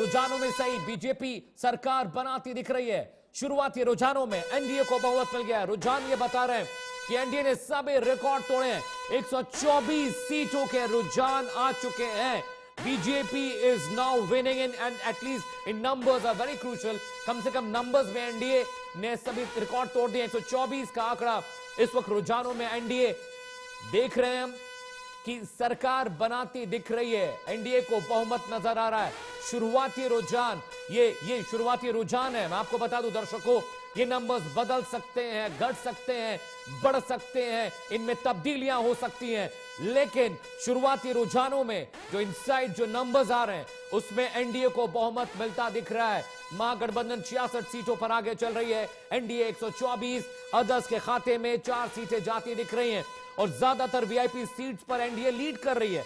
रुझानों में सही बीजेपी सरकार बनाती दिख रही है। शुरुआती रुझानों में एनडीए को बहुमत मिल गया है। रुझान ये बता रहे हैं कि एनडीए ने सभी रिकॉर्ड तोड़े हैं। 124 सीटों के रुझान आ चुके हैं। BJP is now winning in and at least in numbers are very crucial. कम से कम नंबर्स में एनडीए ने सभी रिकॉर्ड तोड़ दिए। 124 का आंकड़ा इस वक्त रुझानों में एनडीए देख रहे हैं हम कि सरकार बनाती दिख रही है। एनडीए को बहुमत नजर आ रहा है। शुरुआती रुझान ये शुरुआती रुझान है। मैं आपको बता दूं दर्शकों, ये नंबर्स बदल सकते हैं, घट सकते हैं, बढ़ सकते हैं, इनमें तब्दीलियां हो सकती हैं, लेकिन शुरुआती रुझानों में जो इनसाइड जो नंबर्स आ रहे हैं उसमें एनडीए को बहुमत मिलता दिख रहा है। महागठबंधन 66 सीटों पर आगे चल रही है। एनडीए 124, अदर्स के खाते में 4 सीटें जाती दिख रही हैं और ज्यादातर वीआईपी सीट्स पर एनडीए लीड कर रही है।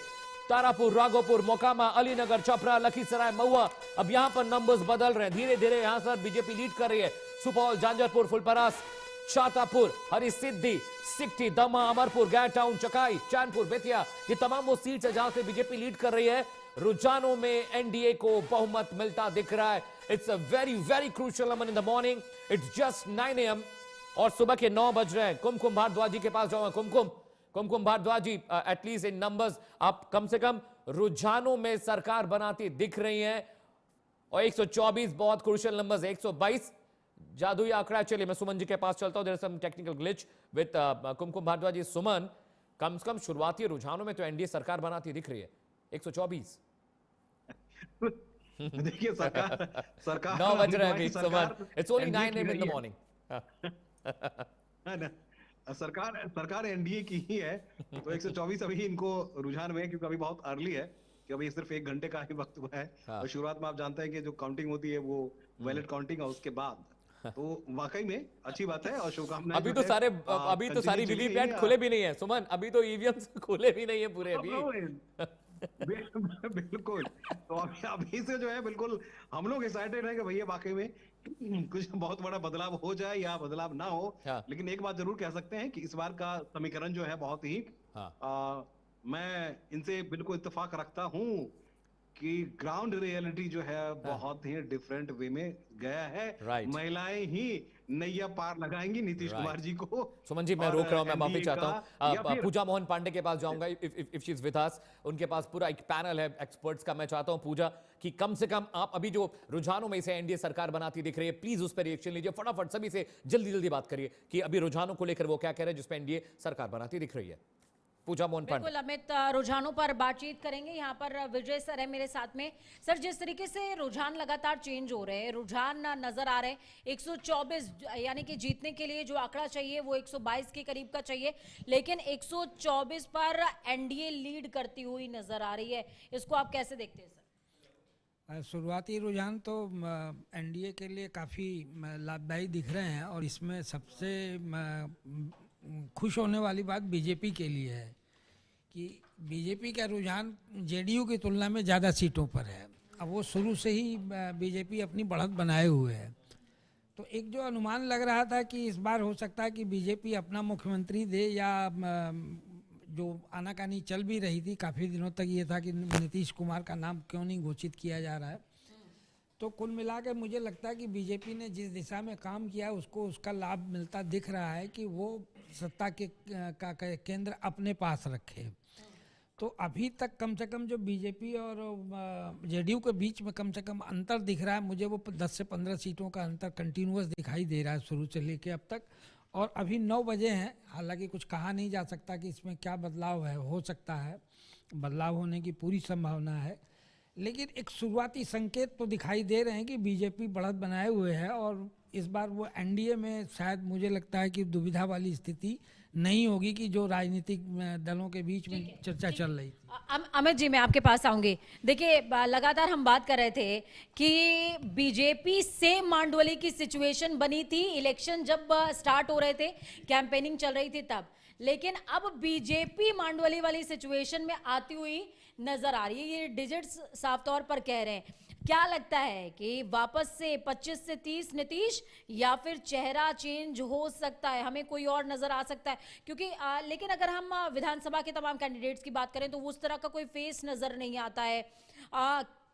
तारापुर, राघोपुर, मोकामा, अलीनगर, छपरा, लखीसराय, महुआ, अब यहां पर नंबर्स बदल रहे हैं। धीरे धीरे यहां पर बीजेपी लीड कर रही है। सुपौल, झांझरपुर, फुलपरास, शातापुर, हरिसिद्धि, सिकटी, दमा, अमरपुर, गया टाउन, चकाई, चैनपुर, बेतिया, ये तमाम वो सीट्स है जहां से बीजेपी लीड कर रही है। रुझानों में एनडीए को बहुमत मिलता दिख रहा है। It's a very very crucial moment in the morning. It's just 9 AM और सुबह के 9 बज रहे हैं। कुमकुम भारद्वाज जी के पास जाऊंगा। कुमकुम भारद्वाज जी, एटलीस्ट इन नंबर्स आप कम से कम रुझानों में सरकार बनाती दिख रही हैं और 124 बहुत क्रूशियल नंबर्स। 122 जादुई आंकड़ा। चलिए मैं सुमन जी के पास चलता हूं। There is some technical glitch with Kumkum Bhardwaj ji. Suman, कम से कम शुरुआती रुझानों में तो एनडीए सरकार बनाती दिख रही है। 124 देखिए सरकार 9 बज रहे हैं अभी Suman. It's only 9 AM in the morning. सरकार एनडीए की ही है। तो 124 अभी इनको रुझान में है, क्योंकि अभी बहुत अर्ली है कि अभी सिर्फ 1 घंटे का ही वक्त हुआ है। और शुरुआत में आप जानते हैं कि जो काउंटिंग होती है वो बैलेट काउंटिंग है, उसके बाद तो वाकई में अच्छी बात है और शुभकामनाएं। अभी तो सारी वीवीपैट खुले भी नहीं है सुमन। अभी तो ईवीएम खुले भी नहीं है पूरे अभी। बिल्कुल। तो अभी से जो है बिल्कुल हम लोग एक्साइटेड है कि भैया वाकई में कुछ बहुत बड़ा बदलाव हो जाए या बदलाव ना हो। लेकिन एक बात जरूर कह सकते हैं कि इस बार का समीकरण जो है बहुत ही मैं इनसे बिल्कुल इत्तेफाक रखता हूं कि ग्राउंड रियलिटी जो है बहुत ही डिफरेंट वे में गया है। महिलाएं ही नैया पार लगाएंगी नीतीश कुमार जी को। सुमन जी, मैं रोक रहा हूं, मैं माफी चाहता हूं। पूजा मोहन पांडे के पास जाऊंगा if she is with us. उनके पास पूरा एक पैनल है एक्सपर्ट्स का। मैं चाहता हूं पूजा कि कम से कम आप अभी जो रुझानों में से एनडीए सरकार बनाती दिख रही है, प्लीज उस पर रिएक्शन लीजिए फटाफट। सभी से जल्दी बात करिए कि अभी रुझानों को लेकर वो क्या कह रहे हैं जिसपे एनडीए सरकार बनाती दिख रही है। पूजा मोहन पांडे। बिल्कुल अमित, रुझानों पर बातचीत करेंगे। यहाँ पर विजय सर है मेरे साथ में। सर, जिस तरीके से रुझान लगातार चेंज हो रहे हैं, रुझान नजर आ रहे हैं 124, यानी कि जीतने के लिए जो आंकड़ा चाहिए वो 122 के करीब का चाहिए, लेकिन 124 पर एनडीए लीड करती हुई नजर आ रही है। इसको आप कैसे देखते हैं सर? शुरुआती रुझान तो एनडीए के लिए काफ़ी लाभदायी दिख रहे हैं और इसमें सबसे खुश होने वाली बात बीजेपी के लिए है कि बीजेपी का रुझान जेडीयू की तुलना में ज़्यादा सीटों पर है। अब वो शुरू से ही बीजेपी अपनी बढ़त बनाए हुए है। तो एक जो अनुमान लग रहा था कि इस बार हो सकता है कि बीजेपी अपना मुख्यमंत्री दे, या जो आनाकानी चल भी रही थी काफ़ी दिनों तक ये था कि नीतीश कुमार का नाम क्यों नहीं घोषित किया जा रहा है। तो कुल मिलाकर मुझे लगता है कि बीजेपी ने जिस दिशा में काम किया उसको उसका लाभ मिलता दिख रहा है कि वो सत्ता के का केंद्र अपने पास रखे। तो अभी तक कम से कम जो बीजेपी और जेडीयू के बीच में कम से कम अंतर दिख रहा है मुझे, वो 10 से 15 सीटों का अंतर कंटिन्यूअस दिखाई दे रहा है शुरू से लेके अब तक। और अभी 9 बजे हैं, हालांकि कुछ कहा नहीं जा सकता कि इसमें क्या बदलाव है। हो सकता है बदलाव होने की पूरी संभावना है, लेकिन एक शुरुआती संकेत तो दिखाई दे रहे हैं कि बीजेपी बढ़त बनाए हुए है और इस बार वो एनडीए में शायद मुझे लगता है कि दुविधा वाली स्थिति नहीं होगी कि जो राजनीतिक दलों के बीच में चर्चा चल रही थी। अमित जी, मैं आपके पास आऊंगी। देखिए, लगातार हम बात कर रहे थे कि बीजेपी से मांडवली की सिचुएशन बनी थी इलेक्शन जब स्टार्ट हो रहे थे, कैंपेनिंग चल रही थी तब, लेकिन अब बीजेपी मांडवली वाली सिचुएशन में आती हुई नजर आ रही है। ये डिजिट्स साफ तौर पर कह रहे हैं। क्या लगता है कि वापस से 25 से 30 नीतीश, या फिर चेहरा चेंज हो सकता है, हमें कोई और नजर आ सकता है? क्योंकि लेकिन अगर हम विधानसभा के तमाम कैंडिडेट्स की बात करें तो उस तरह का कोई फेस नजर नहीं आता है।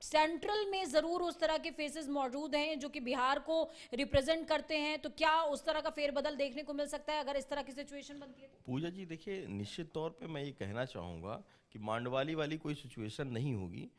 सेंट्रल में जरूर उस तरह के फेसेस मौजूद हैं जो कि बिहार को रिप्रेजेंट करते हैं, तो क्या उस तरह का फेरबदल देखने को मिल सकता है अगर इस तरह की सिचुएशन बनती है? पूजा जी देखिए, निश्चित तौर पे मैं ये कहना चाहूँगा कि मांडवाली वाली कोई सिचुएशन नहीं होगी।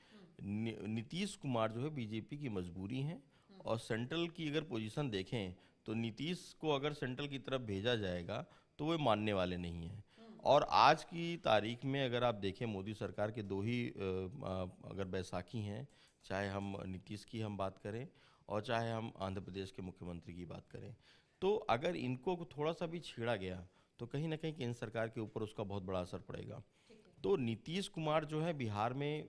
नीतीश कुमार जो है बीजेपी की मजबूरी है, और सेंट्रल की अगर पोजीशन देखें तो नीतीश को अगर सेंट्रल की तरफ भेजा जाएगा तो वो मानने वाले नहीं हैं। और आज की तारीख में अगर आप देखें, मोदी सरकार के दो ही अगर बैसाखी हैं, चाहे हम नीतीश की हम बात करें और चाहे हम आंध्र प्रदेश के मुख्यमंत्री की बात करें, तो अगर इनको थोड़ा सा भी छेड़ा गया तो कहीं ना कहीं केंद्र सरकार के ऊपर उसका बहुत बड़ा असर पड़ेगा। तो नीतीश कुमार जो है बिहार में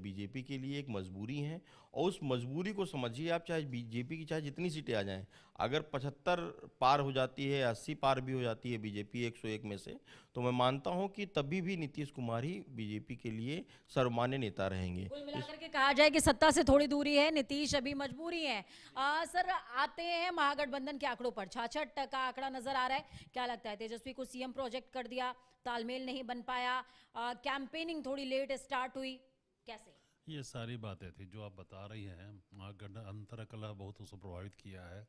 बीजेपी के लिए एक मजबूरी है, और उस मजबूरी को समझिए आप, चाहे बीजेपी की चाहे जितनी सीटें आ जाएं, अगर 75 पार हो जाती है, 80 पार भी हो जाती है बीजेपी 101 में से, तो मैं मानता हूं कि तभी भी नीतीश कुमार ही बीजेपी के लिए सर्वमान्य नेता रहेंगे। कुल मिलाकर के कहा जाए कि सत्ता से थोड़ी दूरी है, नीतीश अभी मजबूरी है। सर, आते हैं महागठबंधन के आंकड़ों पर। 66 का आंकड़ा नजर आ रहा है, क्या लगता है? तेजस्वी को सीएम प्रोजेक्ट कर दिया, तालमेल नहीं बन पाया, कैंपेनिंग थोड़ी लेट स्टार्ट हुई, कैसे? ये सारी बातें थी जो आप बता रही हैं। महागठबंधन कला बहुत उसको प्रभावित किया है।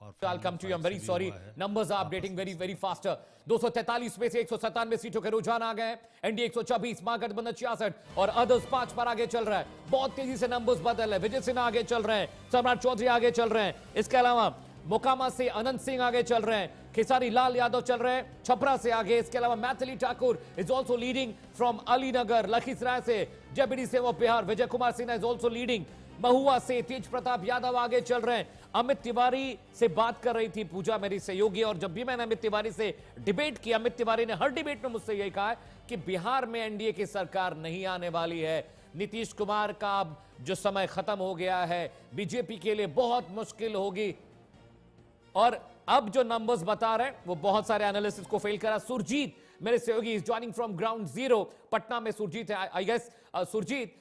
और I'll come to you. I'm very sorry. Numbers are updating very, very faster. 243 में से 197 सीटों के रुझान आ गए। एनडीए 124, महागठबंधन 66 और अदर्स 5 पर आगे चल रहा है। बहुत तेजी से नंबर्स बदल रहे हैं। विजय सिन्हा आगे चल रहे हैं, सम्राट चौधरी आगे चल रहे हैं। इसके अलावा मोकामा से अनंत सिंह आगे चल रहे हैं, खेसारी लाल यादव चल रहे हैं छपरा से आगे। इसके अलावा Maithili Thakur is also leading from Alinagar. Lakhisarai से जेबीडी से वो Bihar, Vijay Kumar Sinha is also leading. Mahua से तेज प्रताप यादव आगे चल रहे हैं। अमित तिवारी से बात कर रही थी पूजा, मेरी सहयोगी, और जब भी मैंने अमित तिवारी से डिबेट किया, अमित तिवारी ने हर डिबेट में मुझसे यही कहा कि बिहार में एनडीए की सरकार नहीं आने वाली है। नीतीश कुमार का जो समय खत्म हो गया है, बीजेपी के लिए बहुत मुश्किल होगी। और अब जो नंबर्स बता रहे हैं वो बहुत सारे एनालिसिस को फेल करा। सुरजीत मेरे सहयोगी is joining from ground zero, Patna में सुरजीत है। आई गेस सुरजीत,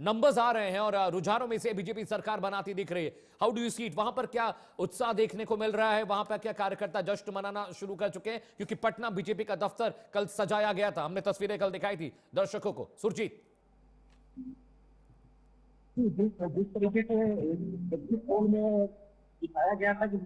नंबर्स आ रहे हैं और रुझानों में से बीजेपी सरकार बनाती दिख रही है। How do you see it? वहां पर क्या उत्साह देखने को मिल रहा है? वहां पर क्या कार्यकर्ता जश्न मनाना शुरू कर चुके हैं? क्योंकि पटना बीजेपी का दफ्तर कल सजाया गया था, हमने तस्वीरें कल दिखाई थी दर्शकों को। सुरजीत, जिस तरीके से पोल में दिखाया गया था कि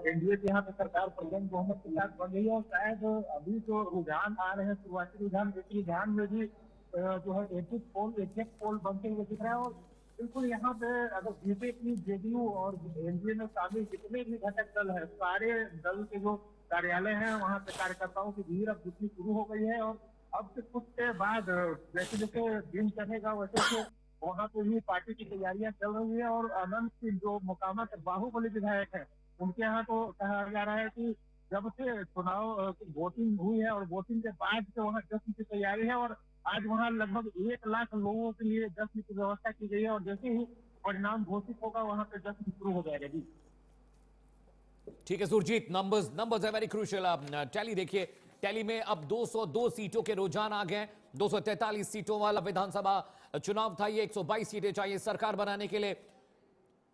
एनडीए की यहाँ पे सरकार प्रचंड बहुमत के साथ बन गई है, और शायद अभी जो रुझान आ रहे हैं, शुरुआती रुझान में भी जो है एक पोल बनते हुए दिख रहा है। और बिल्कुल यहाँ पे अगर बीजेपी, जेडीयू और एनडीए में शामिल जितने भी घटक दल है, सारे दल के जो कार्यालय हैं वहाँ पे कार्यकर्ताओं की भीड़ अब जुटनी शुरू हो गई है। और अब से कुछ देर बाद जैसे जैसे दिन चढ़ेगा वैसे वहाँ पे भी पार्टी की तैयारियां चल रही है। और अनंत सिंह जो मोकामा के बाहुबली विधायक है, उनके यहाँ तो कहा जा रहा है कि जब से चुनाव वोटिंग हुई है और वोटिंग के बाद से वहाँ जश्न की तैयारी है। और आज वहाँ लगभग 1 लाख लोगों के लिए जश्न की व्यवस्था की गई है, और जैसे ही परिणाम घोषित होगा वहाँ पे जश्न शुरू हो जाएगा। जी ठीक है सुरजीत, नंबर्स है वेरी क्रूशियल। आप टैली देखिए, टैली में अब 202 सीटों के रुझान आ गए। 243 सीटों वाला विधानसभा चुनाव था, ये 122 सीटें चाहिए सरकार बनाने के लिए।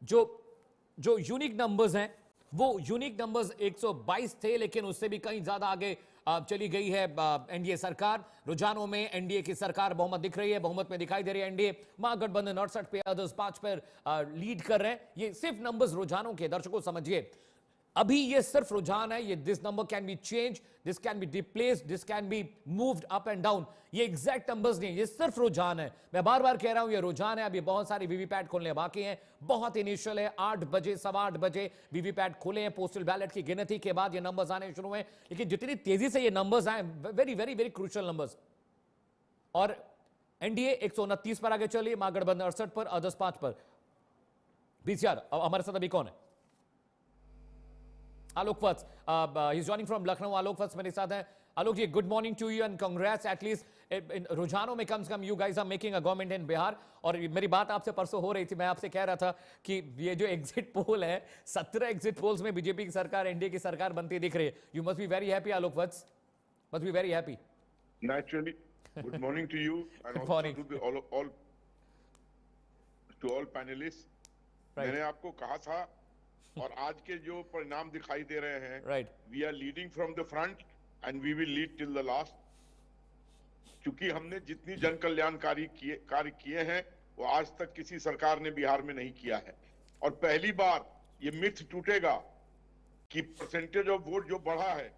जो यूनिक नंबर्स हैं वो यूनिक नंबर्स 122 थे, लेकिन उससे भी कहीं ज्यादा आगे चली गई है एनडीए सरकार। रुझानों में एनडीए की सरकार बहुमत दिख रही है, बहुमत में दिखाई दे रही है एनडीए। महागठबंधन 68 पे, अदर्स 5 पर लीड कर रहे हैं। ये सिर्फ नंबर्स रुझानों के, दर्शकों समझिए, अभी ये सिर्फ रुझान है। ये this number can be change, this can be displaced, this can be moved up and down. ये एग्जैक्ट नंबर्स नहीं, ये सिर्फ रुझान है। मैं बार बार कह रहा हूं ये रुझान है। अभी बहुत सारी वीवीपैट खोलने बाकी हैं, बहुत इनिशियल है। 8 बजे, 8:15 बजे वीवीपैट खोले हैं। पोस्टल बैलेट की गिनती के बाद ये नंबर्स आने शुरू हुए। लेकिन जितनी तेजी से ये नंबर्स आए, very very very crucial numbers. और एनडीए 129 पर आगे चली, महागठबंधन 68 पर, अदर्स 5 पर। बीसीआर हमारे साथ अभी कौन है? Alok Vats, he is joining from Lucknow. Alok Vats मेरे साथ हैं। Alok ji, good morning to you and congrats. At least रुझानों में कम से कम you guys are making a government in Bihar. और मेरी बात आपसे परसों हो रही थी, मैं आपसे कह रहा था कि ये जो एग्जिट पोल है, 17 एग्जिट पोल्स में बीजेपी की सरकार, एनडीए की सरकार बनती दिख रही है। You must be very happy Alok Vats, must be very happy. Naturally, good morning to you and also morning. to all panelists. मैंने आपको कहा था और आज के जो परिणाम दिखाई दे रहे हैं, right, we are leading from the front and we will lead till the last. क्योंकि हमने जितनी जन कल्याणकारी कार्य किए हैं वो आज तक किसी सरकार ने बिहार में नहीं किया है। और पहली बार ये मिथ टूटेगा कि परसेंटेज ऑफ वोट जो बढ़ा है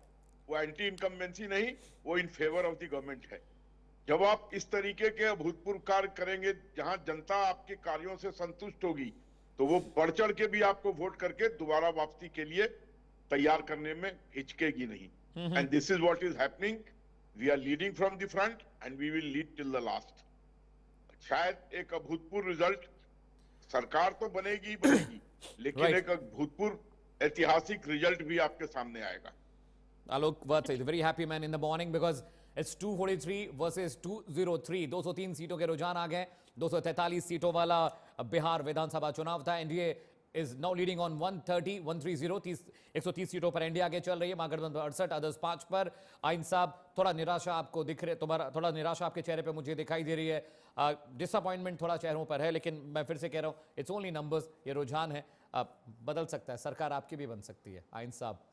वो एंटी इनकम्बेंसी नहीं, वो in favour of the government है। जब आप इस तरीके के अभूतपूर्व कार्य करेंगे जहां जनता आपके कार्यों से संतुष्ट होगी, तो वो बढ़ चढ़ के भी आपको वोट करके दोबारा वापसी के लिए तैयार करने में हिचकेगी नहीं। And this is what is happening. We are leading from the front and we will lead till the last. शायद एक अभूतपूर्व रिजल्ट, सरकार तो बनेगी ही बनेगी, लेकिन एक अभूतपूर्व ऐतिहासिक रिजल्ट भी आपके सामने आएगा। Alok Vath is a very happy man in the morning because it's 243 versus 203. 203 सीटों के रुझान आ गए। 243 सीटों वाला बिहार विधानसभा चुनाव था। NDA is now leading on 130, 130 सीटों पर एनडीए आगे चल रही है। महागठबंधन 68, अदर्स 5 पर। आइन साहब, थोड़ा निराशा आपको दिख रहे, थोड़ा निराशा आपके चेहरे पे मुझे दिखाई दे रही है। डिसअपॉइंटमेंट थोड़ा चेहरों पर है, लेकिन मैं फिर से कह रहा हूँ, इट्स ओनली नंबर्स, ये रुझान है, बदल सकता है, सरकार आपकी भी बन सकती है। आइन साहब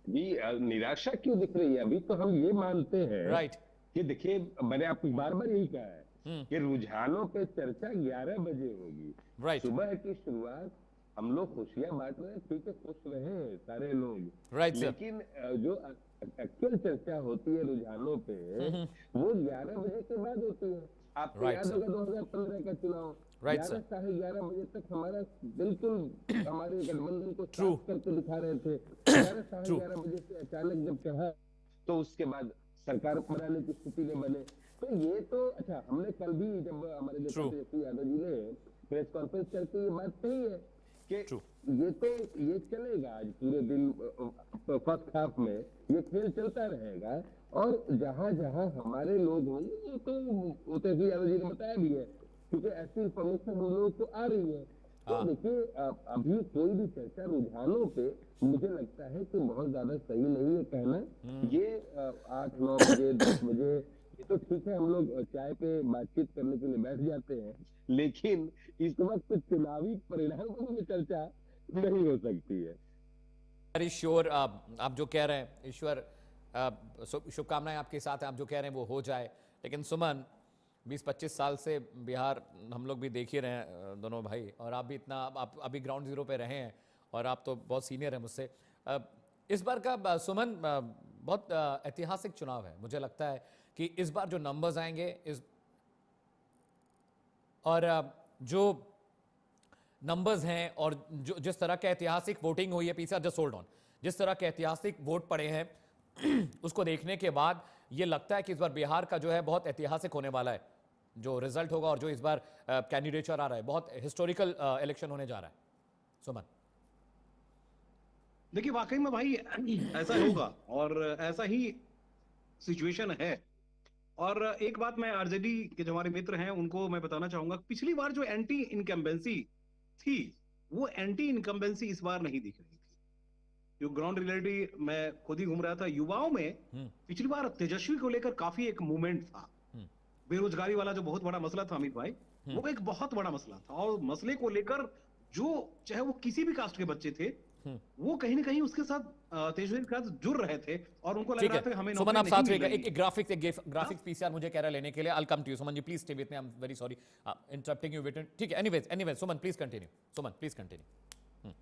जी, निराशा क्यों दिख रही है? अभी तो हम ये मानते हैं कि देखिए, मैंने आपको बार बार यही कहा है कि रुझानों पे चर्चा 11 बजे होगी। सुबह की शुरुआत हम लोग खुशियां बांट रहे हैं, ठीक है, खुश रहे सारे लोग, लेकिन जो एक्चुअल चर्चा होती है रुझानों पे वो 11 बजे के बाद होती है। आपको याद होगा 2015 का चुनाव, 11 साढ़े 11 बजे तक हमारा बिल्कुल हमारे गठबंधन को साफ करके दिखा रहे थे। 11 साढ़े 11 बजे से अचानक जब चढ़ा तो उसके बाद सरकार बनाने की स्थिति में बने। तो ये तो अच्छा, हमने कल भी जब हमारे नेता तेजस्वी यादव जी ने प्रेस कॉन्फ्रेंस करके ये बात कही है कि ये चलेगा, आज पूरे दिन फर्स्ट हाफ में ये खेल चलता रहेगा, और जहां जहां हमारे लोग होंगे वो तो तेजस्वी यादव जी ने बताया भी है, क्योंकि ऐसी इन्फॉर्मेशन हम लोगों को आ रही है। तो देखिए, अभी कोई भी चर्चा रुझानों पे मुझे लगता है कि बहुत ज्यादा सही नहीं है कहना। ये 8, 9 बजे 10 बजे ये तो ठीक है, हम लोग चाय पे बातचीत करने के लिए बैठ जाते हैं, लेकिन इस वक्त चुनावी परिणामों में चर्चा नहीं हो सकती है। ईश्वर, आप जो कह रहे हैं, ईश्वर शुभकामनाएं आपके साथ हैं, आप जो कह रहे हैं वो हो जाए। लेकिन सुमन, 20-25 साल से बिहार हम लोग भी देख ही रहे हैं दोनों भाई, और आप भी इतना, आप अभी ग्राउंड जीरो पे रहे हैं और आप तो बहुत सीनियर हैं मुझसे। इस बार का सुमन बहुत ऐतिहासिक चुनाव है। मुझे लगता है कि इस बार जो नंबर्स आएंगे और जो नंबर्स हैं और जो जिस तरह के ऐतिहासिक वोटिंग हुई है, पीछे जस्ट होल्ड ऑन, जिस तरह के ऐतिहासिक वोट पड़े हैं उसको देखने के बाद ये लगता है कि इस बार बिहार का जो है बहुत ऐतिहासिक होने वाला है जो रिजल्ट होगा, और जो इस बार कैंडिडेचर आ रहा है, बहुत हिस्टोरिकल इलेक्शन होने जा रहा है। सुमन, देखिए, वाकई में भाई ऐसा होगा और ऐसा ही सिचुएशन है। और एक बात मैं आरजेडी के जो हमारे मित्र हैं उनको मैं बताना चाहूंगा, पिछली बार जो एंटी इनकम्बेंसी थी वो एंटी इनकम्बेंसी इस बार नहीं दिख रही थी। जो ग्राउंड रियलिटी मैं खुद ही घूम रहा था, युवाओं में पिछली बार तेजस्वी को लेकर काफी एक मूवमेंट था। बेरोजगारी वाला जो बहुत बड़ा मसला था अमित भाई, वो एक बहुत बड़ा मसला था, और मसले को लेकर जो चाहे वो किसी भी कास्ट के बच्चे थे वो कहीं ना कहीं उसके साथ तेजस्वी के साथ जुड़ रहे थे, और उनको लग रहा था कि हमें सुमन आप साथ रहिएगा। एक ग्राफिक्स पीसीआर मुझे कह रहा लेने के लिए। I will come to you Suman ji, please stay with me, I am very sorry interrupting you with, ठीक है। Anyways Suman please continue, Suman please continue.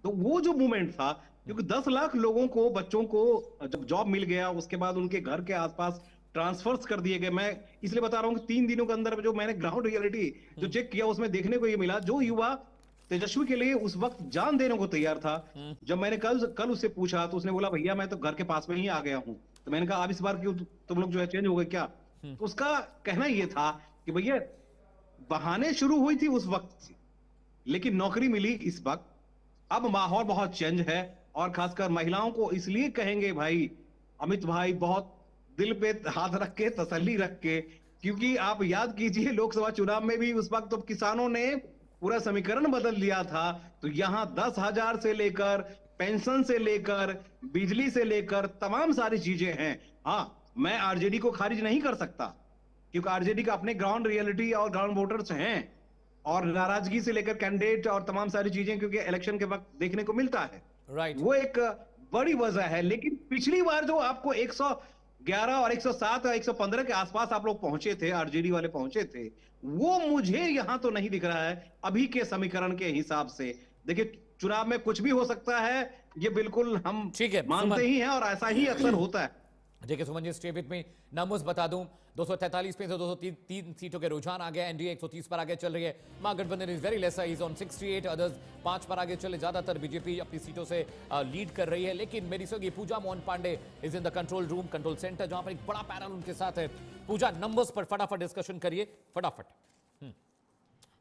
तो वो जो मूवमेंट था, क्योंकि 10 लाख लोगों को, बच्चों को जब जॉब मिल गया, उसके बाद उनके घर के आसपास ट्रांसफर्स कर दिए गए। मैं इसलिए बता रहा हूं कि 3 दिनों के अंदर जो मैंने ग्राउंड रियलिटी जो चेक किया उसमें देखने को ये मिला, जो युवा तेजस्वी के लिए उस वक्त जान देने को तैयार था। जब मैंने कल उससे पूछा तो उसने बोला भैया मैं तो घर के पास में ही आ गया हूं। तो मैंने कहा अब इस बार क्यों तुम लोग जो है चेंज हो गए क्या? तो उसका कहना ये था कि भैया बहाने शुरू हुई थी उस वक्त, लेकिन नौकरी मिली इस वक्त। अब माहौल बहुत चेंज है, और खासकर महिलाओं को इसलिए कहेंगे भाई अमित भाई, बहुत दिल पे हाथ रख के, तसल्ली रख के, क्योंकि आप याद कीजिए लोकसभा चुनाव में भी उस वक्त तो किसानों ने पूरा समीकरण बदल दिया था। तो यहां 10,000 से लेकर पेंशन से लेकर बिजली से लेकर तमाम सारी चीजें हैं। हाँ, मैं आरजेडी को खारिज नहीं कर सकता, क्योंकि आरजेडी का अपने ग्राउंड रियलिटी और ग्राउंड वोटर्स हैं, और नाराजगी से लेकर कैंडिडेट और तमाम सारी चीजें क्योंकि इलेक्शन के वक्त देखने को मिलता है। वो एक बड़ी वजह है। लेकिन पिछली बार जो आपको 11 और 107 और 115 के आसपास आप लोग पहुंचे थे, आरजेडी वाले पहुंचे थे, वो मुझे यहां तो नहीं दिख रहा है अभी के समीकरण के हिसाब से। देखिए, चुनाव में कुछ भी हो सकता है, ये बिल्कुल हम मानते ही हैं और ऐसा ही अक्सर होता है। देखिए Suman ji, stay with me, numbers बता दूं, 243 पे से 203 सीटों के रुझान आ गया। एनडीए 130 पर आगे चल रही है। Mahagathbandhan is very lesser, is on 68, others 5 पर आगे चले। ज्यादातर बीजेपी अपनी सीटों से लीड कर रही है, लेकिन मेरी सगी Pooja Mohan Pandey is in the control room, control centre, जहां पर एक बड़ा पैनल उनके साथ है। पूजा, नंबर्स पर फटाफट डिस्कशन करिए, फटाफट।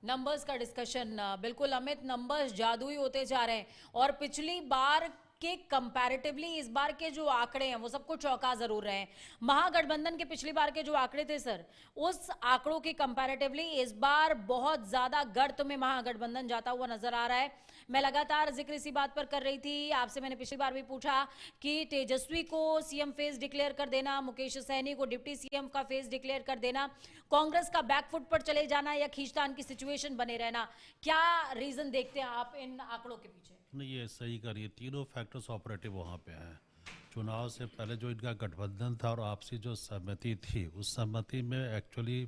नंबर्स का डिस्कशन, बिल्कुल अमित, नंबर्स जादुई होते जा रहे हैं और पिछली बार के कंपैरेटिवली इस बार के जो आंकड़े हैं वो सबको चौंका जरूर रहे हैं। महागठबंधन के पिछली बार के जो आंकड़े थे सर, उस आंकड़ों के कंपैरेटिवली इस बार बहुत ज्यादा गर्त में महागठबंधन जाता हुआ नजर आ रहा है। मैं लगातार जिक्र इसी बात पर कर रही थी, आपसे मैंने पिछली बार भी पूछा कि तेजस्वी को सीएम फेस डिक्लेयर कर देना, मुकेश सहनी को डिप्टी सीएम का फेस डिक्लेयर कर देना, कांग्रेस का बैकफुट पर चले जाना या खींचतान की सिचुएशन बने रहना, क्या रीजन देखते हैं आप इन आंकड़ों के पीछे? नहीं, ये सही करिए, तीनों फैक्टर्स ऑपरेटिव वहाँ पे हैं। चुनाव से पहले जो इनका गठबंधन था और आपसी जो सहमति थी, उस सहमति में एक्चुअली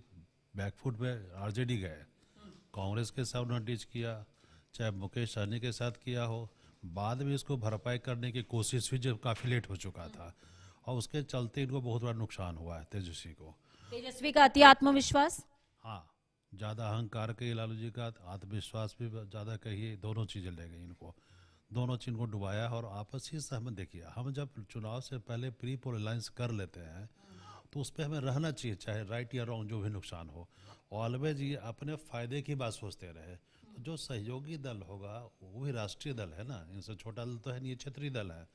बैकफुट में आरजेडी गए। कांग्रेस के साथ उन्होंने डीच किया, चाहे मुकेश सहनी के साथ किया हो, बाद में इसको भरपाई करने की कोशिश हुई जो काफ़ी लेट हो चुका था, और उसके चलते इनको बहुत बड़ा नुकसान हुआ है तेजस्वी को। तेजस्वी का अति आत्मविश्वास, हाँ, ज़्यादा अहंकार के लालू जी का आत्मविश्वास भी ज़्यादा कहिए, दोनों चीज़ें ले गई इनको, दोनों चीज़ को डुबाया। और आपसी सहमत, देखिए हम जब चुनाव से पहले प्री पोल अलायंस कर लेते हैं तो उस पर हमें रहना चाहिए, चाहे राइट या रॉन्ग जो भी नुकसान हो। ऑलवेज ये अपने फ़ायदे की बात सोचते रहे। तो जो सहयोगी दल होगा वो भी राष्ट्रीय दल है ना, इनसे छोटा दल तो है नहीं, ये क्षेत्रीय दल है,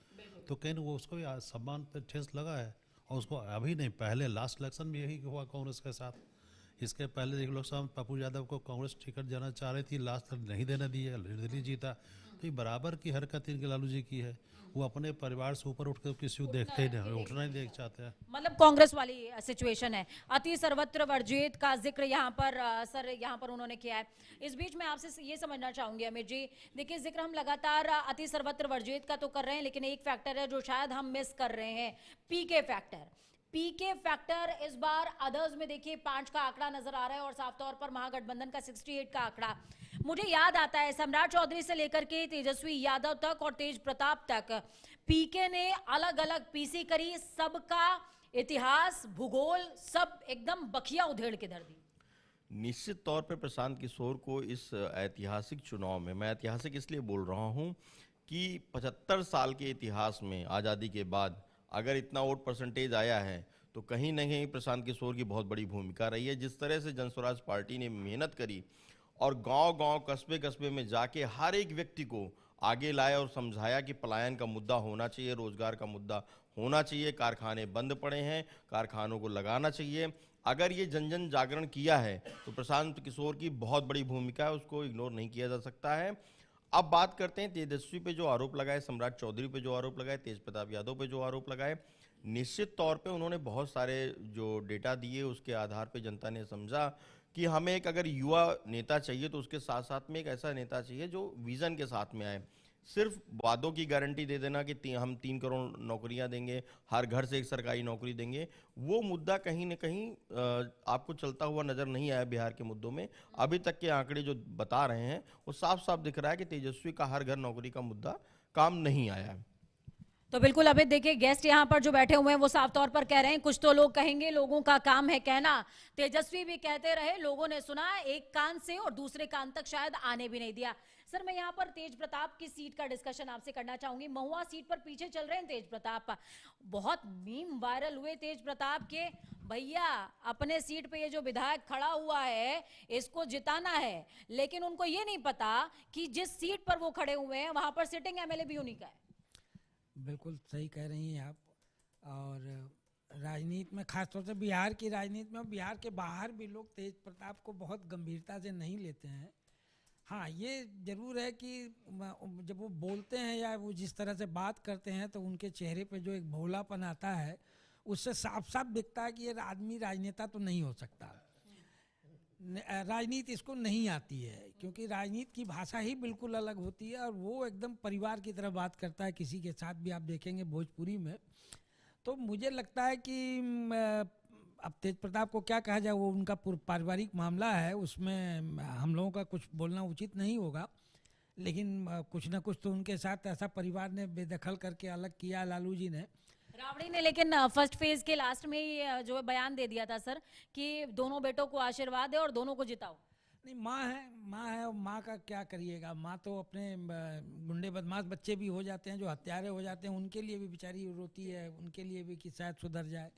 तो कहीं वो उसको भी सम्मान पर ठेस लगा है। और उसको अभी नहीं, पहले लास्ट इलेक्शन में यही हुआ कांग्रेस के साथ। इसके पहले देख लोकसभा में पप्पू यादव को कांग्रेस टिकट देना चाह रही थी, लास्ट तक नहीं देने दिए, दिल्ली जीता। तो ये बराबर की हरकत इनके लालू जी की है, वो अपने परिवार से ऊपर उठकर किसी को देखते ही नहीं, उठना ही देख चाहते हैं। मतलब कांग्रेस वाली सिचुएशन है। अति सर्वत्र वर्जित का जिक्र यहाँ पर सर यहाँ पर उन्होंने किया है। इस बीच में आपसे ये समझना चाहूंगी अमित जी, देखिए जिक्र हम लगातार अति सर्वत्र वर्जित का तो कर रहे हैं, लेकिन एक फैक्टर है जो शायद हम मिस कर रहे हैं, पीके फैक्टर। पीके फैक्टर इस बार अदर्स में देखिए 5 का आंकड़ा नजर आ रहा है और साफ तौर पर महागठबंधन का 68 का आंकड़ा। मुझे याद आता है सम्राट चौधरी से लेकर के तेजस्वी यादव तक और तेज प्रताप तक पीके ने अलग अलग पीसी करी, सबका इतिहास भूगोल सब एकदम बखिया उधेड़ के धर दी। निश्चित तौर पे प्रशांत किशोर को इस ऐतिहासिक चुनाव में, मैं ऐतिहासिक इसलिए बोल रहा हूं कि 75 साल के इतिहास में आज़ादी के बाद अगर इतना वोट परसेंटेज आया है तो कहीं ना कहीं प्रशांत किशोर की बहुत बड़ी भूमिका रही है। जिस तरह से जन स्वराज पार्टी ने मेहनत करी और गांव-गांव, कस्बे-कस्बे में जाके हर एक व्यक्ति को आगे लाया और समझाया कि पलायन का मुद्दा होना चाहिए, रोजगार का मुद्दा होना चाहिए, कारखाने बंद पड़े हैं, कारखानों को लगाना चाहिए। अगर ये जन जन जागरण किया है तो प्रशांत किशोर की बहुत बड़ी भूमिका है, उसको इग्नोर नहीं किया जा सकता है। अब बात करते हैं तेजस्वी पे जो आरोप लगाए, सम्राट चौधरी पे जो आरोप लगाए, तेज प्रताप यादव पे जो आरोप लगाए, निश्चित तौर पे उन्होंने बहुत सारे जो डेटा दिए उसके आधार पे जनता ने समझा कि हमें एक अगर युवा नेता चाहिए तो उसके साथ साथ में एक ऐसा नेता चाहिए जो विजन के साथ में आए। सिर्फ वादों की गारंटी दे देना कि हम 3 करोड़ नौकरियां देंगे, हर घर से एक सरकारी नौकरी देंगे, वो मुद्दा कहीं न कहीं आपको चलता हुआ नजर नहीं आया बिहार के मुद्दों में। अभी तक के आंकड़े जो बता रहे हैं वो साफ साफ दिख रहा है कि तेजस्वी का हर घर नौकरी का मुद्दा काम नहीं आया है। तो बिल्कुल अभी देखिए गेस्ट यहाँ पर जो बैठे हुए हैं वो साफ तौर पर कह रहे हैं, कुछ तो लोग कहेंगे, लोगों का काम है कहना। तेजस्वी भी कहते रहे, लोगों ने सुना एक कान से और दूसरे कान तक शायद आने भी नहीं दिया। सर मैं यहाँ पर तेज प्रताप की सीट का डिस्कशन आपसे करना चाहूंगी। महुआ सीट पर पीछे चल रहे हैं तेज प्रताप, बहुत मीम वायरल हुए तेज प्रताप के, भैया अपने सीट पे ये जो विधायक खड़ा हुआ है इसको जिताना है, लेकिन उनको ये नहीं पता कि जिस सीट पर वो खड़े हुए हैं वहां पर सिटिंग एमएलए भी उन्हीं का है। बिल्कुल सही कह रही हैं आप। और राजनीति में, खासतौर से बिहार की राजनीति में, बिहार के बाहर भी लोग तेज प्रताप को बहुत गंभीरता से नहीं लेते हैं। हाँ, ये जरूर है कि जब वो बोलते हैं या वो जिस तरह से बात करते हैं तो उनके चेहरे पे जो एक भोलापन आता है उससे साफ साफ दिखता है कि ये आदमी राजनेता तो नहीं हो सकता, राजनीति इसको नहीं आती है, क्योंकि राजनीति की भाषा ही बिल्कुल अलग होती है और वो एकदम परिवार की तरह बात करता है किसी के साथ भी। आप देखेंगे भोजपुरी में तो मुझे लगता है कि अब तेज प्रताप को क्या कहा जाए, वो उनका पारिवारिक मामला है, उसमें हम लोगों का कुछ बोलना उचित नहीं होगा, लेकिन कुछ ना कुछ तो उनके साथ ऐसा परिवार ने बेदखल करके अलग किया लालू जी ने, राबड़ी ने। लेकिन फर्स्ट फेज के लास्ट में ही जो है बयान दे दिया था सर कि दोनों बेटों को आशीर्वाद है और दोनों को जिताओ। नहीं, माँ है और माँ का क्या करिएगा, माँ तो अपने गुंडे बदमाश बच्चे भी हो जाते हैं जो हत्यारे हो जाते हैं, उनके लिए भी बेचारी रोती है, उनके लिए भी कि शायद सुधर जाए।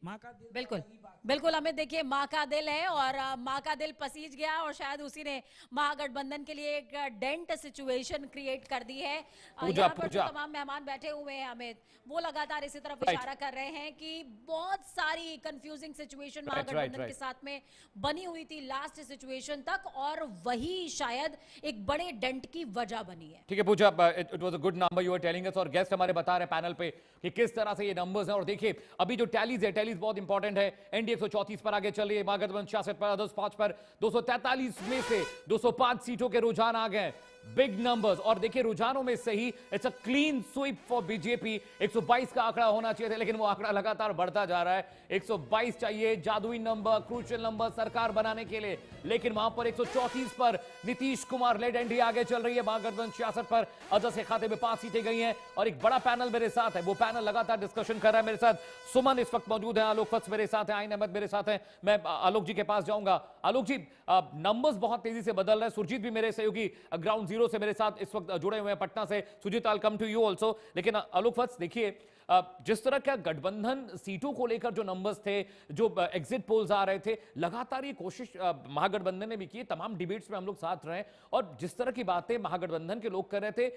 माँ का दिल, बिल्कुल बिल्कुल, हमें देखिए माँ का दिल है और माँ का दिल पसीज गया और शायद उसी ने महागठबंधन के लिए एक डेंट सिचुएशन क्रिएट कर दी है। यहाँ पर जो तमाम मेहमान बैठे हुए हैं अमित, वो लगातार इसी तरफ इशारा कर रहे हैं कि बहुत सारी कंफ्यूजिंग सिचुएशन महागठबंधन के साथ में बनी हुई थी लास्ट सिचुएशन तक, और वही शायद एक बड़े डेंट की वजह बनी है। ठीक है Pooja, it was a good number you are telling us, और गेस्ट हमारे बता रहे हैं पैनल पे कि किस तरह से ये नंबर्स हैं। और देखिए अभी जो टैलीज है, टैलीज बहुत इंपॉर्टेंट है। एनडीए 134 पर आगे चल रही है, महागठबंधन 66 पर, अदर्स 5 पर। 243 में से 205 सीटों के रुझान आ गए, बिग नंबर्स। और देखिए रुझानों में से ही it's a clean sweep for BJP. 122 का आंकड़ा होना चाहिए था, लेकिन वो आंकड़ा लगातार बढ़ता जा रहा है। 122 चाहिए, जादुई नंबर, क्रूशियल नंबर सरकार बनाने के लिए, लेकिन वहां पर 134 पर नीतीश कुमार लेड एनडीए आगे चल रही है। महागठबंधन 66 पर, अदर्स के खाते में 5 सीटें गई हैं। और एक बड़ा पैनल मेरे साथ है, वो पैनल लगातार डिस्कशन कर रहा है। मेरे साथ सुमन इस वक्त मौजूद है, आलोक फत्स मेरे साथ है, आइन अहमद मेरे साथ है। मैं आलोक जी के पास जाऊंगा। आलोक जी, नंबर्स बहुत तेजी से बदल रहे हैं। सुरजीत भी मेरे सहयोगी ग्राउंड जीरो से मेरे साथ इस वक्त जुड़े हुए हैं पटना से। सुजीत, आई कम टू यू ऑल्सो। लेकिन आलोक फत्स, देखिए जिस तरह का गठबंधन सीटों को लेकर जो नंबर्स थे, जो एग्जिट पोल्स आ रहे थे, लगातार ये कोशिश महागठबंधन ने भी की, तमाम डिबेट्स में हम लोग साथ रहे, और जिस तरह की बातें महागठबंधन के लोग कर रहे थे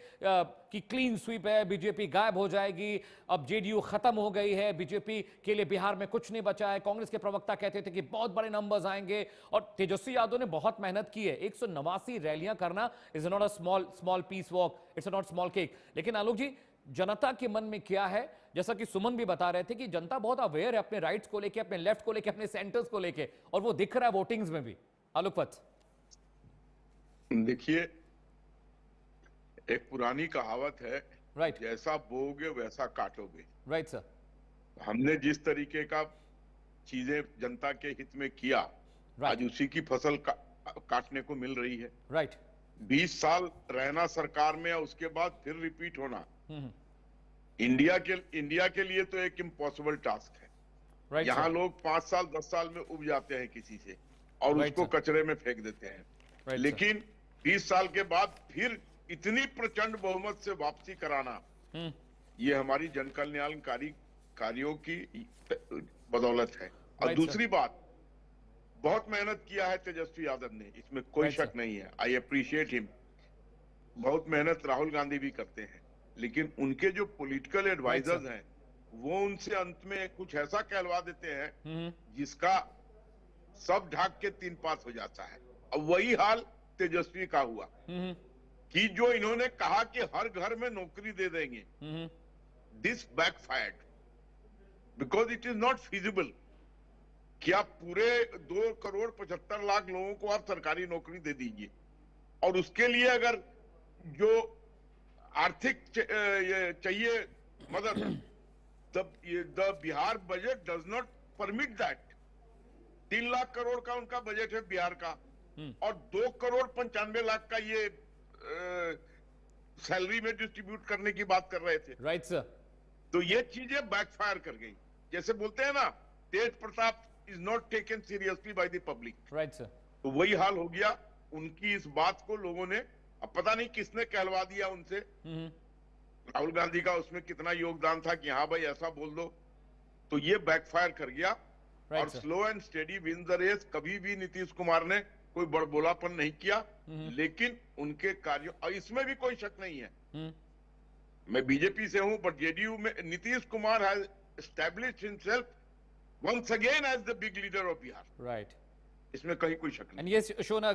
कि क्लीन स्वीप है, बीजेपी गायब हो जाएगी, अब जेडीयू खत्म हो गई है, बीजेपी के लिए बिहार में कुछ नहीं बचा है। कांग्रेस के प्रवक्ता कहते थे कि बहुत बड़े नंबर्स आएंगे, और तेजस्वी यादव ने बहुत मेहनत की है। 189 रैलियां करना is not a small piece walk, it's not small cake. लेकिन आलोक जी, जनता के मन में क्या है, जैसा कि सुमन भी बता रहे थे कि जनता बहुत अवेयर है अपने राइट्स को लेके, अपने लेफ्ट को लेके, अपने सेंटर्स को लेके, और वो दिख रहा है वोटिंग्स में भी। आलोक फत्स, देखिए एक पुरानी कहावत है, राइट, जैसा बोओगे वैसा काटोगे। राइट सर, हमने जिस तरीके का चीजें जनता के हित में किया, आज उसी की फसल काटने को मिल रही है। राइट, 20 साल रहना सरकार में और उसके बाद फिर रिपीट होना इंडिया के लिए तो एक इम्पॉसिबल टास्क है। यहाँ लोग 5 साल 10 साल में उब जाते हैं किसी से और उसको कचरे में फेंक देते हैं, लेकिन 20 साल के बाद फिर इतनी प्रचंड बहुमत से वापसी कराना, ये हमारी जन कल्याणकारी कार्यों की बदौलत है। और दूसरी बात, बहुत मेहनत किया है तेजस्वी यादव ने, इसमें कोई शक नहीं है, आई अप्रिशिएट हिम। बहुत मेहनत राहुल गांधी भी करते हैं, लेकिन उनके जो पॉलिटिकल एडवाइजर्स हैं वो उनसे अंत में कुछ ऐसा कहलवा देते हैं जिसका सब ढाक के 3 पास हो जाता है। अब वही हाल तेजस्वी का हुआ कि जो इन्होंने कहा कि हर घर में नौकरी दे देंगे, this backfired because it is not feasible कि आप पूरे 2,75,00,000 लोगों को आप सरकारी नौकरी दे दीजिए, और उसके लिए अगर जो आर्थिक चाहिए मदद, the Bihar budget does not permit that. 3 lakh crore का उनका बजट है बिहार का, और 2,95,00,000 का ये सैलरी में डिस्ट्रीब्यूट करने की बात कर रहे थे। Right sir. तो ये चीजें बैकफायर कर गई। जैसे बोलते हैं ना, Tej Pratap is not taken seriously by the public. Right sir. तो वही हाल हो गया। उनकी इस बात को लोगों ने, अब पता नहीं किसने कहलवा दिया उनसे, राहुल गांधी का उसमें कितना योगदान था कि हाँ भाई ऐसा बोल दो, तो ये बैकफायर कर गया। और slow and steady win the race, कभी भी नीतीश कुमार ने कोई बड़बोलापन नहीं किया, लेकिन उनके कार्यों, और इसमें भी कोई शक नहीं है, मैं बीजेपी से हूं, बट जेडीयू में Nitish Kumar has established himself once again as the big leader of Bihar. Right. इसमें कहीं कोई शक नहीं। And yes, shown a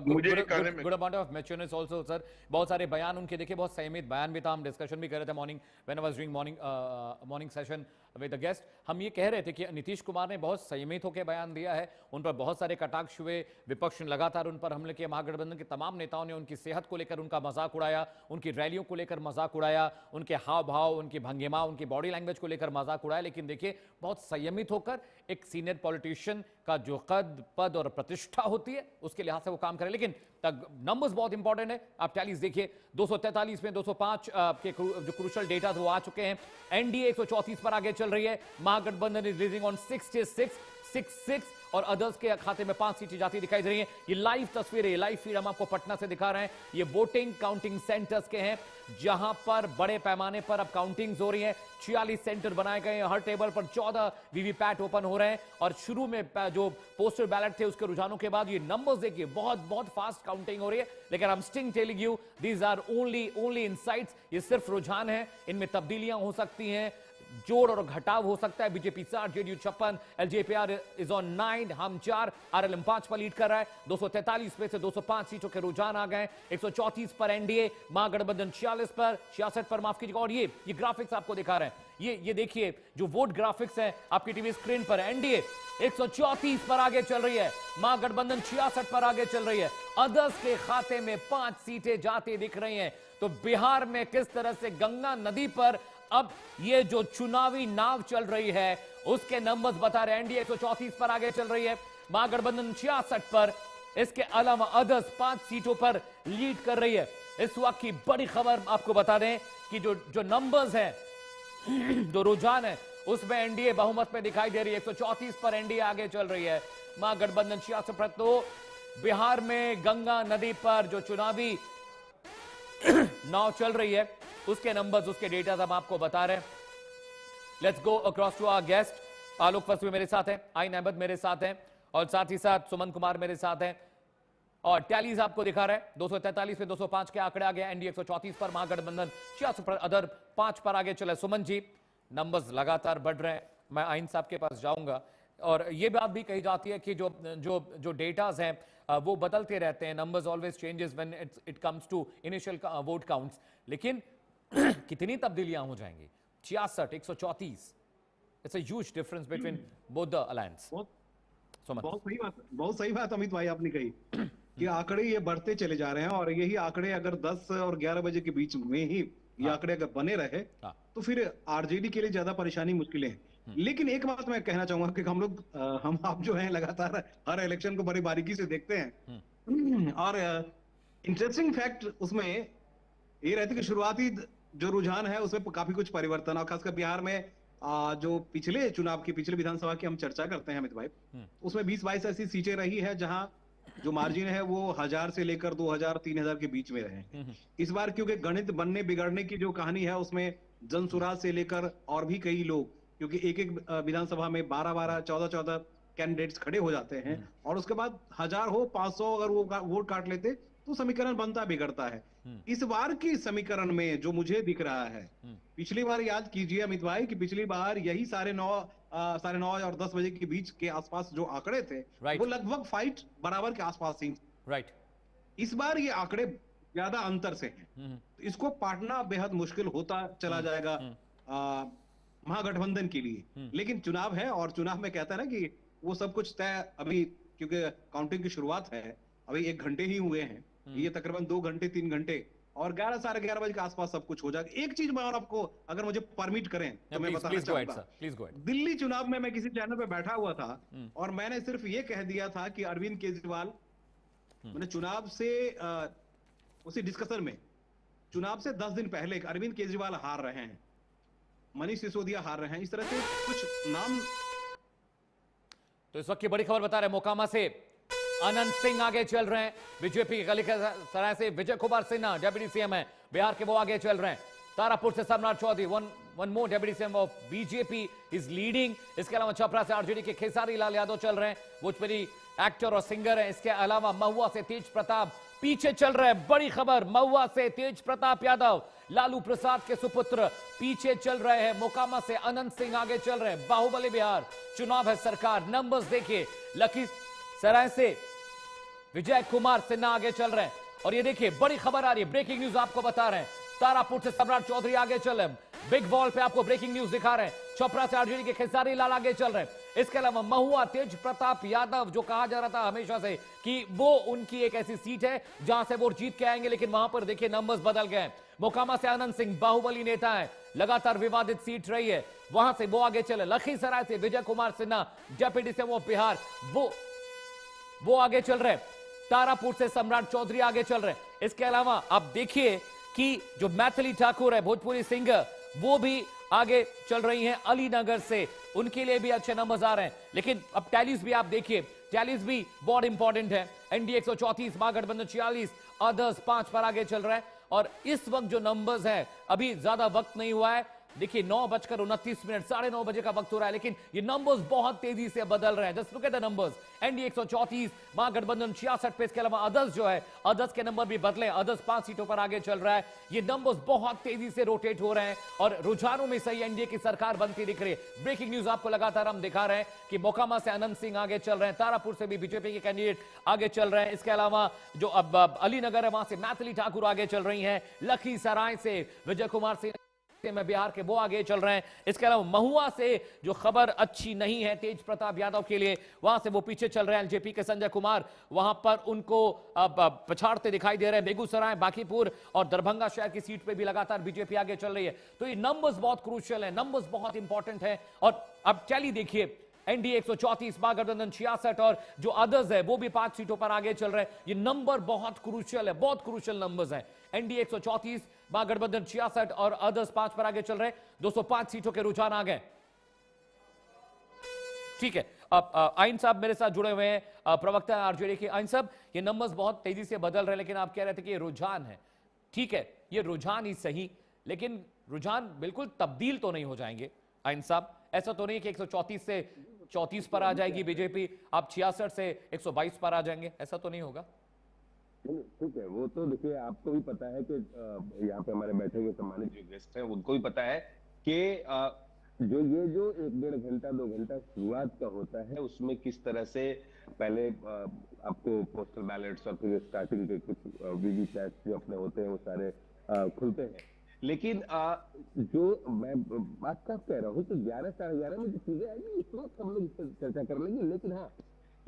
good amount of matureness also, sir. बहुत सारे बयान उनके देखे, बहुत संयमित बयान भी था। हम डिस्कशन भी कर रहे थे morning, when I was doing morning session with the guest. हम ये कह रहे थे कि नीतीश कुमार ने बहुत संयमित होकर बयान दिया है, उन पर बहुत सारे कटाक्ष हुए, विपक्ष ने लगातार उन पर हमले किए, महागठबंधन के तमाम नेताओं ने उनकी सेहत को लेकर उनका मजाक उड़ाया, उनकी रैलियों को लेकर मजाक उड़ाया, उनके हाव भाव, उनकी भंगिमा, उनकी बॉडी लैंग्वेज को लेकर मजाक उड़ाया। लेकिन देखिए, बहुत संयमित होकर एक सीनियर पॉलिटिशियन का जो कद, पद और प्रतिष्ठा होती है उसके लिहाज से वो काम करे। लेकिन नंबर्स बहुत इंपॉर्टेंट है। आप टैलीज देखिए, 243 में 205 के जो क्रूशल डेटा वो आ चुके हैं। एनडीए 134 पर आगे चल रही है, महागठबंधन इज लीडिंग ऑन 66 और अदर्स के खाते में 5 सीटें जाती दिखाई दे रही हैं। ये लाइव तस्वीरें, ये लाइव फीड हम आपको पटना से दिखा रहे हैं। ये वोटिंग काउंटिंग सेंटर्स के हैं जहां पर बड़े पैमाने पर अब काउंटिंग्स हो रही हैं। 46 सेंटर बनाए गए हैं, हर टेबल पर 14 वीवीपैट ओपन हो रहे हैं। और शुरू में जो पोस्टल बैलेट थे उसके रुझानों के बाद ये नंबर्स देखिए, बहुत फास्ट काउंटिंग हो रही है। लेकिन I am still telling you, these are only insights. ये सिर्फ रुझान है, इनमें तब्दीलियां हो सकती हैं, जोड़ और घटाव हो सकता है। BJP 60, JDU 56, LJPR is on 9, हम 4, आरएलएम 5 पर लीड कर रहा है। 243 में से 205 सीटों के रुझान आ गए। 134 पर एनडीए, महागठबंधन 66 पर माफ कीजिएगा। और ये ग्राफिक्स आपको दिखा रहे हैं, ये देखिए जो वोट ग्राफिक्स है आपकी टीवी स्क्रीन पर। एनडीए 134 पर आगे चल रही है, महागठबंधन 66 पर आगे चल रही है। अदर्स के खाते में 5 सीटें जाती दिख रही हैं। तो बिहार में किस तरह से गंगा नदी पर अब ये जो चुनावी नाव चल रही है उसके नंबर्स बता रहे हैं। एनडीए 134 पर आगे चल रही है, महागठबंधन 66 पर, इसके अलावा अदर्स 5 सीटों पर लीड कर रही है। इस वक्त की बड़ी खबर आपको बता दें कि जो नंबर्स हैं, जो रुझान है, उसमें एनडीए बहुमत में दिखाई दे रही है। 134 पर एनडीए आगे चल रही है, महागठबंधन 66 पर। तो बिहार में गंगा नदी पर जो चुनावी नाव चल रही है उसके नंबर्स, उसके डेटा हम आपको बता रहे हैं। Let's go across to our guest. Alok फसवी मेरे साथ हैं, आइन अहमद मेरे साथ हैं और साथ ही साथ सुमन कुमार मेरे साथ हैं। और टैलीज आपको दिखा रहे हैं, 243 में 205 के आंकड़े आ गए। एनडीए 134 पर, महागठबंधन 66 पर, अदर 5 पर आगे चले। सुमन जी, नंबर्स लगातार बढ़ रहे हैं। मैं आइन साहब के पास जाऊंगा और ये बात भी कही जाती है कि जो डेटाज हैं वो बदलते रहते हैं। Numbers always changes when it comes to initial vote counts. लेकिन कितनी तब्दीलियां हो जाएंगी? 66, 134, it's a huge difference between both the alliance. बहुत सही बात अमित भाई आपने कही कि आंकड़े ये बढ़ते चले जा रहे हैं और यही आंकड़े अगर 10 और 11 बजे के बीच में ही ये आंकड़े अगर बने रहे तो फिर आरजेडी के लिए ज्यादा परेशानी, मुश्किलें हैं। लेकिन एक बात मैं कहना चाहूंगा कि हम आप जो हैं लगातार हर इलेक्शन को बड़ी बारीकी से देखते हैं और इंटरेस्टिंग फैक्ट उसमें ये रहती है कि शुरुआती जो रुझान है उसमें काफी कुछ परिवर्तन, और खासकर बिहार में जो पिछले चुनाव की, पिछले विधानसभा की हम चर्चा करते हैं अमित भाई, उसमें 20-22 ऐसी सीटें रही है जहां जो मार्जिन है वो 1000 से लेकर 2000, 3000 के बीच में रहे। इस बार क्योंकि गणित बनने बिगड़ने की जो कहानी है उसमें जनसुराज से लेकर और भी कई लोग, क्योंकि एक विधानसभा में 12-12, 14-14 कैंडिडेट्स खड़े हो जाते हैं और उसके बाद 1000 हो, 500 अगर वो वोट काट लेते तो समीकरण बनता बिगड़ता है। इस बार की समीकरण में जो मुझे दिख रहा है, पिछली बार याद कीजिए अमित भाई कि पिछली बार यही 9:30 और 10 बजे के बीच के आसपास जो आंकड़े थे वो लगभग फाइट बराबर के आसपास ही। राइट। इस बार ये आंकड़े ज्यादा अंतर से हैं, इसको पाटना बेहद मुश्किल होता चला जाएगा महागठबंधन के लिए। लेकिन चुनाव है और चुनाव में कहता है ना कि वो सब कुछ तय, अभी क्योंकि काउंटिंग की शुरुआत है, अभी 1 घंटे ही हुए हैं, ये तकरीबन 2 घंटे 3 घंटे और 11, साढ़े 11 बजे के आसपास सब कुछ हो जाएगा। एक चीज मैं और आपको अगर मुझे परमिट करें तो मैं बताना चाहूंगा। दिल्ली चुनाव में मैं किसी चैनल पे बैठा हुआ था और मैंने सिर्फ ये कह दिया था कि अरविंद केजरीवाल, मैंने चुनाव से उसी डिस्कशन में, चुनाव से 10 दिन पहले अरविंद केजरीवाल हार रहे हैं, मनीष सिसोदिया हार रहे हैं, इस तरह से कुछ नाम। तो इस वक्त की बड़ी खबर बता रहे हैं, मोकामा से अनंत सिंह आगे चल रहे हैं। बीजेपी के गलीसराय से विजय कुमार सिन्हा डेप्यूटी सीएम है बिहार के, वो आगे चल रहे हैं। तारापुर से Samrat Choudhary, one more deputy CM of BJP is leading. इसके अलावा छपरा से आरजेडी के खेसारी लाल यादव चल रहे हैं, भोजपुरी एक्टर और सिंगर है। इसके अलावा महुआ से तेज प्रताप पीछे चल रहे हैं। बड़ी खबर, महुआ से तेज प्रताप यादव, लालू प्रसाद के सुपुत्र, पीछे चल रहे हैं। मोकामा से अनंत सिंह आगे चल रहे हैं। बाहुबली बिहार, चुनाव है सरकार। नंबर्स देखिए, लखीसराय से विजय कुमार सिन्हा आगे चल रहे हैं। और ये देखिए बड़ी खबर आ रही है, ब्रेकिंग न्यूज आपको बता रहे हैं, तारापुर से सम्राट चौधरी आगे चल रहे हैं। बिग वॉल पे आपको ब्रेकिंग न्यूज दिखा रहे हैं। छपरा से आरजेडी के खेसारी लाल आगे चल रहे हैं। इसके अलावा महुआ तेज प्रताप यादव, जो कहा जा रहा था हमेशा से कि वो उनकी एक ऐसी सीट है जहां से वो जीत के आएंगे, लेकिन वहां पर देखिए नंबर्स बदल गए। मोकामा से आनंद सिंह बाहुबली नेता है, लगातार विवादित सीट रही है, वहां से वो आगे चले। लखीसराय से Vijay Kumar Sinha, deputy CM of Bihar, वो आगे चल रहे। तारापुर से सम्राट चौधरी आगे चल रहे। इसके अलावा आप देखिए कि जो मैथिली ठाकुर है, भोजपुरी सिंगर, वो भी आगे चल रही हैं। अलीनगर से उनके लिए भी अच्छे नंबर्स आ रहे हैं। लेकिन अब टैलीज भी आप देखिए, टैलीज भी बहुत इंपॉर्टेंट है। एनडीए 134, महागठबंधन 46, अदर्स 5 पर आगे चल रहा है। और इस वक्त जो नंबर्स है, अभी ज्यादा वक्त नहीं हुआ है, देखिए 9:29, 9:30 बजे का वक्त हो रहा है, लेकिन ये नंबर्स बहुत तेजी से बदल रहे हैं। Just look at the numbers. NDA 134, महागठबंधन 66 पे, इसके अलावा अदर्स जो है, अदर्स के नंबर भी बदले। अदर्स 5 सीटों पर आगे चल रहा है। ये नंबर्स बहुत तेजी से रोटेट हो रहे हैं और रुझानों में सही एनडीए की सरकार बनती दिख रही है। ब्रेकिंग न्यूज आपको लगातार हम दिखा रहे हैं कि मोकामा से आनंद सिंह आगे चल रहे हैं, तारापुर से भी बीजेपी के कैंडिडेट आगे चल रहे हैं। इसके अलावा जो अब अलीनगर है, वहां से मैथिली ठाकुर आगे चल रही है। लखीसराय से विजय कुमार सिंह में बिहार के, वो आगे चल रहे हैं। इसके अलावा महुआ से जो खबर अच्छी नहीं है तेज प्रताप यादव के लिए, वहां से वो पीछे चल रहे हैं। एलजेपी के संजय कुमार वहां पर उनको पछाड़ते दिखाई दे रहे हैं। बेगूसराय, बांकीपुर और दरभंगा शहर की सीट पे भी लगातार बीजेपी आगे चल रही है। तो ये नंबर्स बहुत क्रूशियल है, नंबर्स बहुत इंपॉर्टेंट है। और अब चलिए देखिए, एनडीए 134, महागठबंधन 66 और जो अदर्स है वो भी 5 सीटों पर आगे चल रहे हैं। ये नंबर बहुत क्रूशियल है, बहुत क्रूशियल नंबर्स हैं। एनडीए 134, महागठबंधन 66 और अदर्स 5 पर आगे चल रहे हैं। 205 सीटों के रुझान आ गए। ठीक है, अब आइन साहब मेरे साथ जुड़े हुए हैं, प्रवक्ता आरजेडी के। आइन साहब, ये नंबर्स बहुत तेजी से बदल रहे हैं, लेकिन आप कह रहे थे कि ये रुझान है। ठीक है, ये रुझान ही सही, लेकिन रुझान बिल्कुल तब्दील तो नहीं हो जाएंगे। आइन साहब, ऐसा तो नहीं कि 134 से 34 पर आ जाएगी बीजेपी, आप 66 से 122 पर आ जाएंगे, ऐसा तो नहीं होगा? ठीक है, वो तो देखिए आपको भी पता है कि यहाँ पे हमारे बैठे हुए सम्मानित जो गेस्ट हैं उनको भी पता है कि जो 1-1.5 घंटा 2 घंटा शुरुआत का होता है, उसमें किस तरह से पहले आपको पोस्टल बैलेट्स और फिर स्टार्टिंग के कुछ वीवीपैट जो अपने होते हैं वो सारे खुलते हैं। लेकिन जो मैं बात का कह रहा हूँ कि 11 साढ़े 11 में जो चीजें आएंगी उस वक्त हम लोग इस पर चर्चा कर लेंगे। लेकिन हाँ,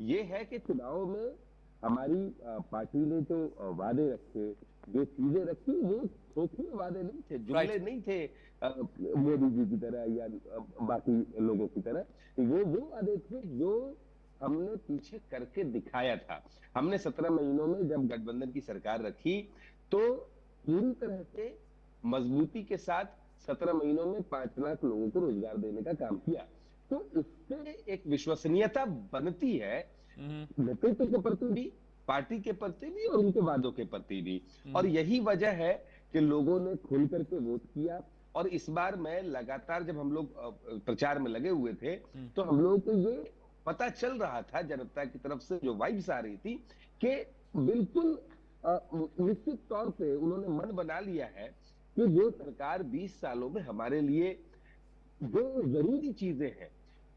ये है कि चुनाव में हमारी पार्टी ने जो वादे रखे, जो चीजें रखी, वो खोखले वादे नहीं थे, जुमले नहीं थे मोदी जी की तरह या बाकी लोगों की तरह। वो वादे थे जो हमने पीछे करके दिखाया था। हमने 17 महीनों में जब गठबंधन की सरकार रखी तो पूरी तरह से मजबूती के साथ 17 महीनों में 5 लाख लोगों को रोजगार देने का काम किया। तो उससे एक विश्वसनीयता बनती है नेतृत्व के प्रति भी, पार्टी के प्रति भी और उनके वादों के प्रति भी। और यही वजह है कि लोगों ने खुल करके वोट किया। और इस बार मैं लगातार, जब हम लोग प्रचार में लगे हुए थे, तो हम लोगों को ये पता चल रहा था, जनता की तरफ से जो वाइब्स आ रही थी, कि बिल्कुल निश्चित तौर पे उन्होंने मन बना लिया है कि जो सरकार 20 सालों में हमारे लिए जो जरूरी चीजें हैं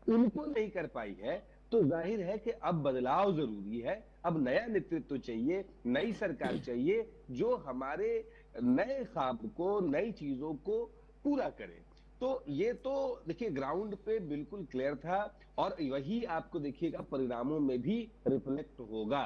उनको नहीं कर पाई है, तो जाहिर है कि अब बदलाव जरूरी है। अब नया नेतृत्व चाहिए, नई सरकार चाहिए जो हमारे नए ख्वाब को, नई चीजों को पूरा करे। तो ये तो देखिए ग्राउंड पे बिल्कुल क्लियर था और वही आपको देखिएगा परिणामों में भी रिफ्लेक्ट होगा।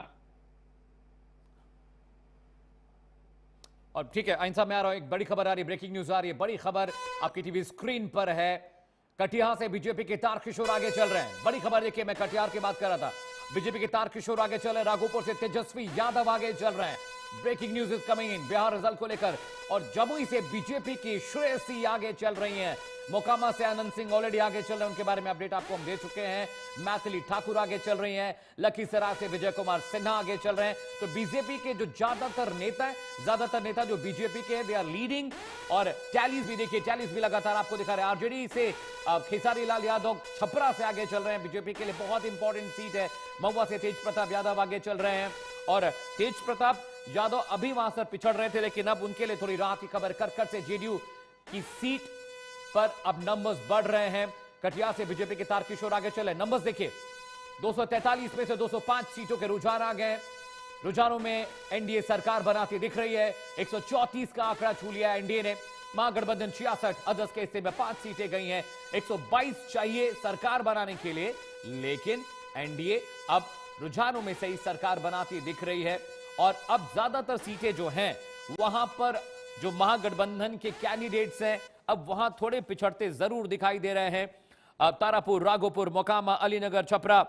और ठीक है, आइन साहब मैं आ रहा हूं, एक बड़ी खबर आ रही है, ब्रेकिंग न्यूज आ रही है, बड़ी खबर आपकी टीवी स्क्रीन पर है। कटिहार से बीजेपी के तारकिशोर आगे चल रहे हैं। बड़ी खबर देखिए, मैं कटिहार की बात कर रहा था, बीजेपी के तारकिशोर आगे चल रहे हैं। राघोपुर से तेजस्वी यादव आगे चल रहे हैं। Breaking news is coming in Bihar result को लेकर। और जमुई से बीजेपी की श्रेयसी आगे चल रही हैं। मोकामा से आनंद सिंह ऑलरेडी आगे चल रहे हैं, उनके बारे में अपडेट आपको हम दे चुके हैं। मैथिली ठाकुर आगे चल रही हैं। लखीसराय से विजय कुमार सिन्हा आगे चल रहे हैं। तो बीजेपी के जो ज्यादातर नेता जो बीजेपी के हैं, दे आर लीडिंग। और टैलीज भी देखिए, टैलीज भी लगातार आपको दिखा रहे हैं। आरजेडी से खेसारी लाल यादव छपरा से आगे चल रहे हैं, बीजेपी के लिए बहुत इंपॉर्टेंट सीट है। महुआ से तेज प्रताप यादव आगे चल रहे हैं। और तेज प्रताप यादव अभी वहां से पिछड़ रहे थे, लेकिन अब उनके लिए थोड़ी राहत की खबर। करकट से जेडीयू की सीट पर अब नंबर्स बढ़ रहे हैं। कटिहार से बीजेपी के तारकिशोर आगे चले। नंबर्स देखिए, 243 में से 205 सीटों के रुझान आ गए। रुझानों में एनडीए सरकार बनाती दिख रही है। 134 का आंकड़ा छू लिया एनडीए ने। महागठबंधन 66, अदर्स के हिस्से में 5 सीटें गई हैं। 122 चाहिए सरकार बनाने के लिए, लेकिन एनडीए अब रुझानों में से ही सरकार बनाती दिख रही है। और अब ज्यादातर सीटें जो हैं वहां पर जो महागठबंधन के कैंडिडेट्स हैं अब वहां थोड़े पिछड़ते जरूर दिखाई दे रहे हैं। तारापुर, राघोपुर, मोकामा, अलीनगर, छपरा,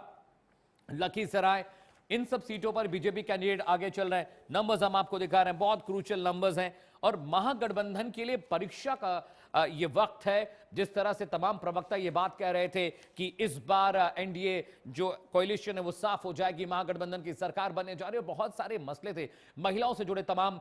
लखीसराय, इन सब सीटों पर बीजेपी कैंडिडेट आगे चल रहे हैं। नंबर्स हम आपको दिखा रहे हैं, बहुत क्रूशियल नंबर्स हैं और महागठबंधन के लिए परीक्षा का ये वक्त है। जिस तरह से तमाम प्रवक्ता ये बात कह रहे थे कि इस बार एनडीए जो कोalition है वो साफ हो जाएगी, महागठबंधन की सरकार बनने जा रही है। बहुत सारे मसले थे, महिलाओं से जुड़े तमाम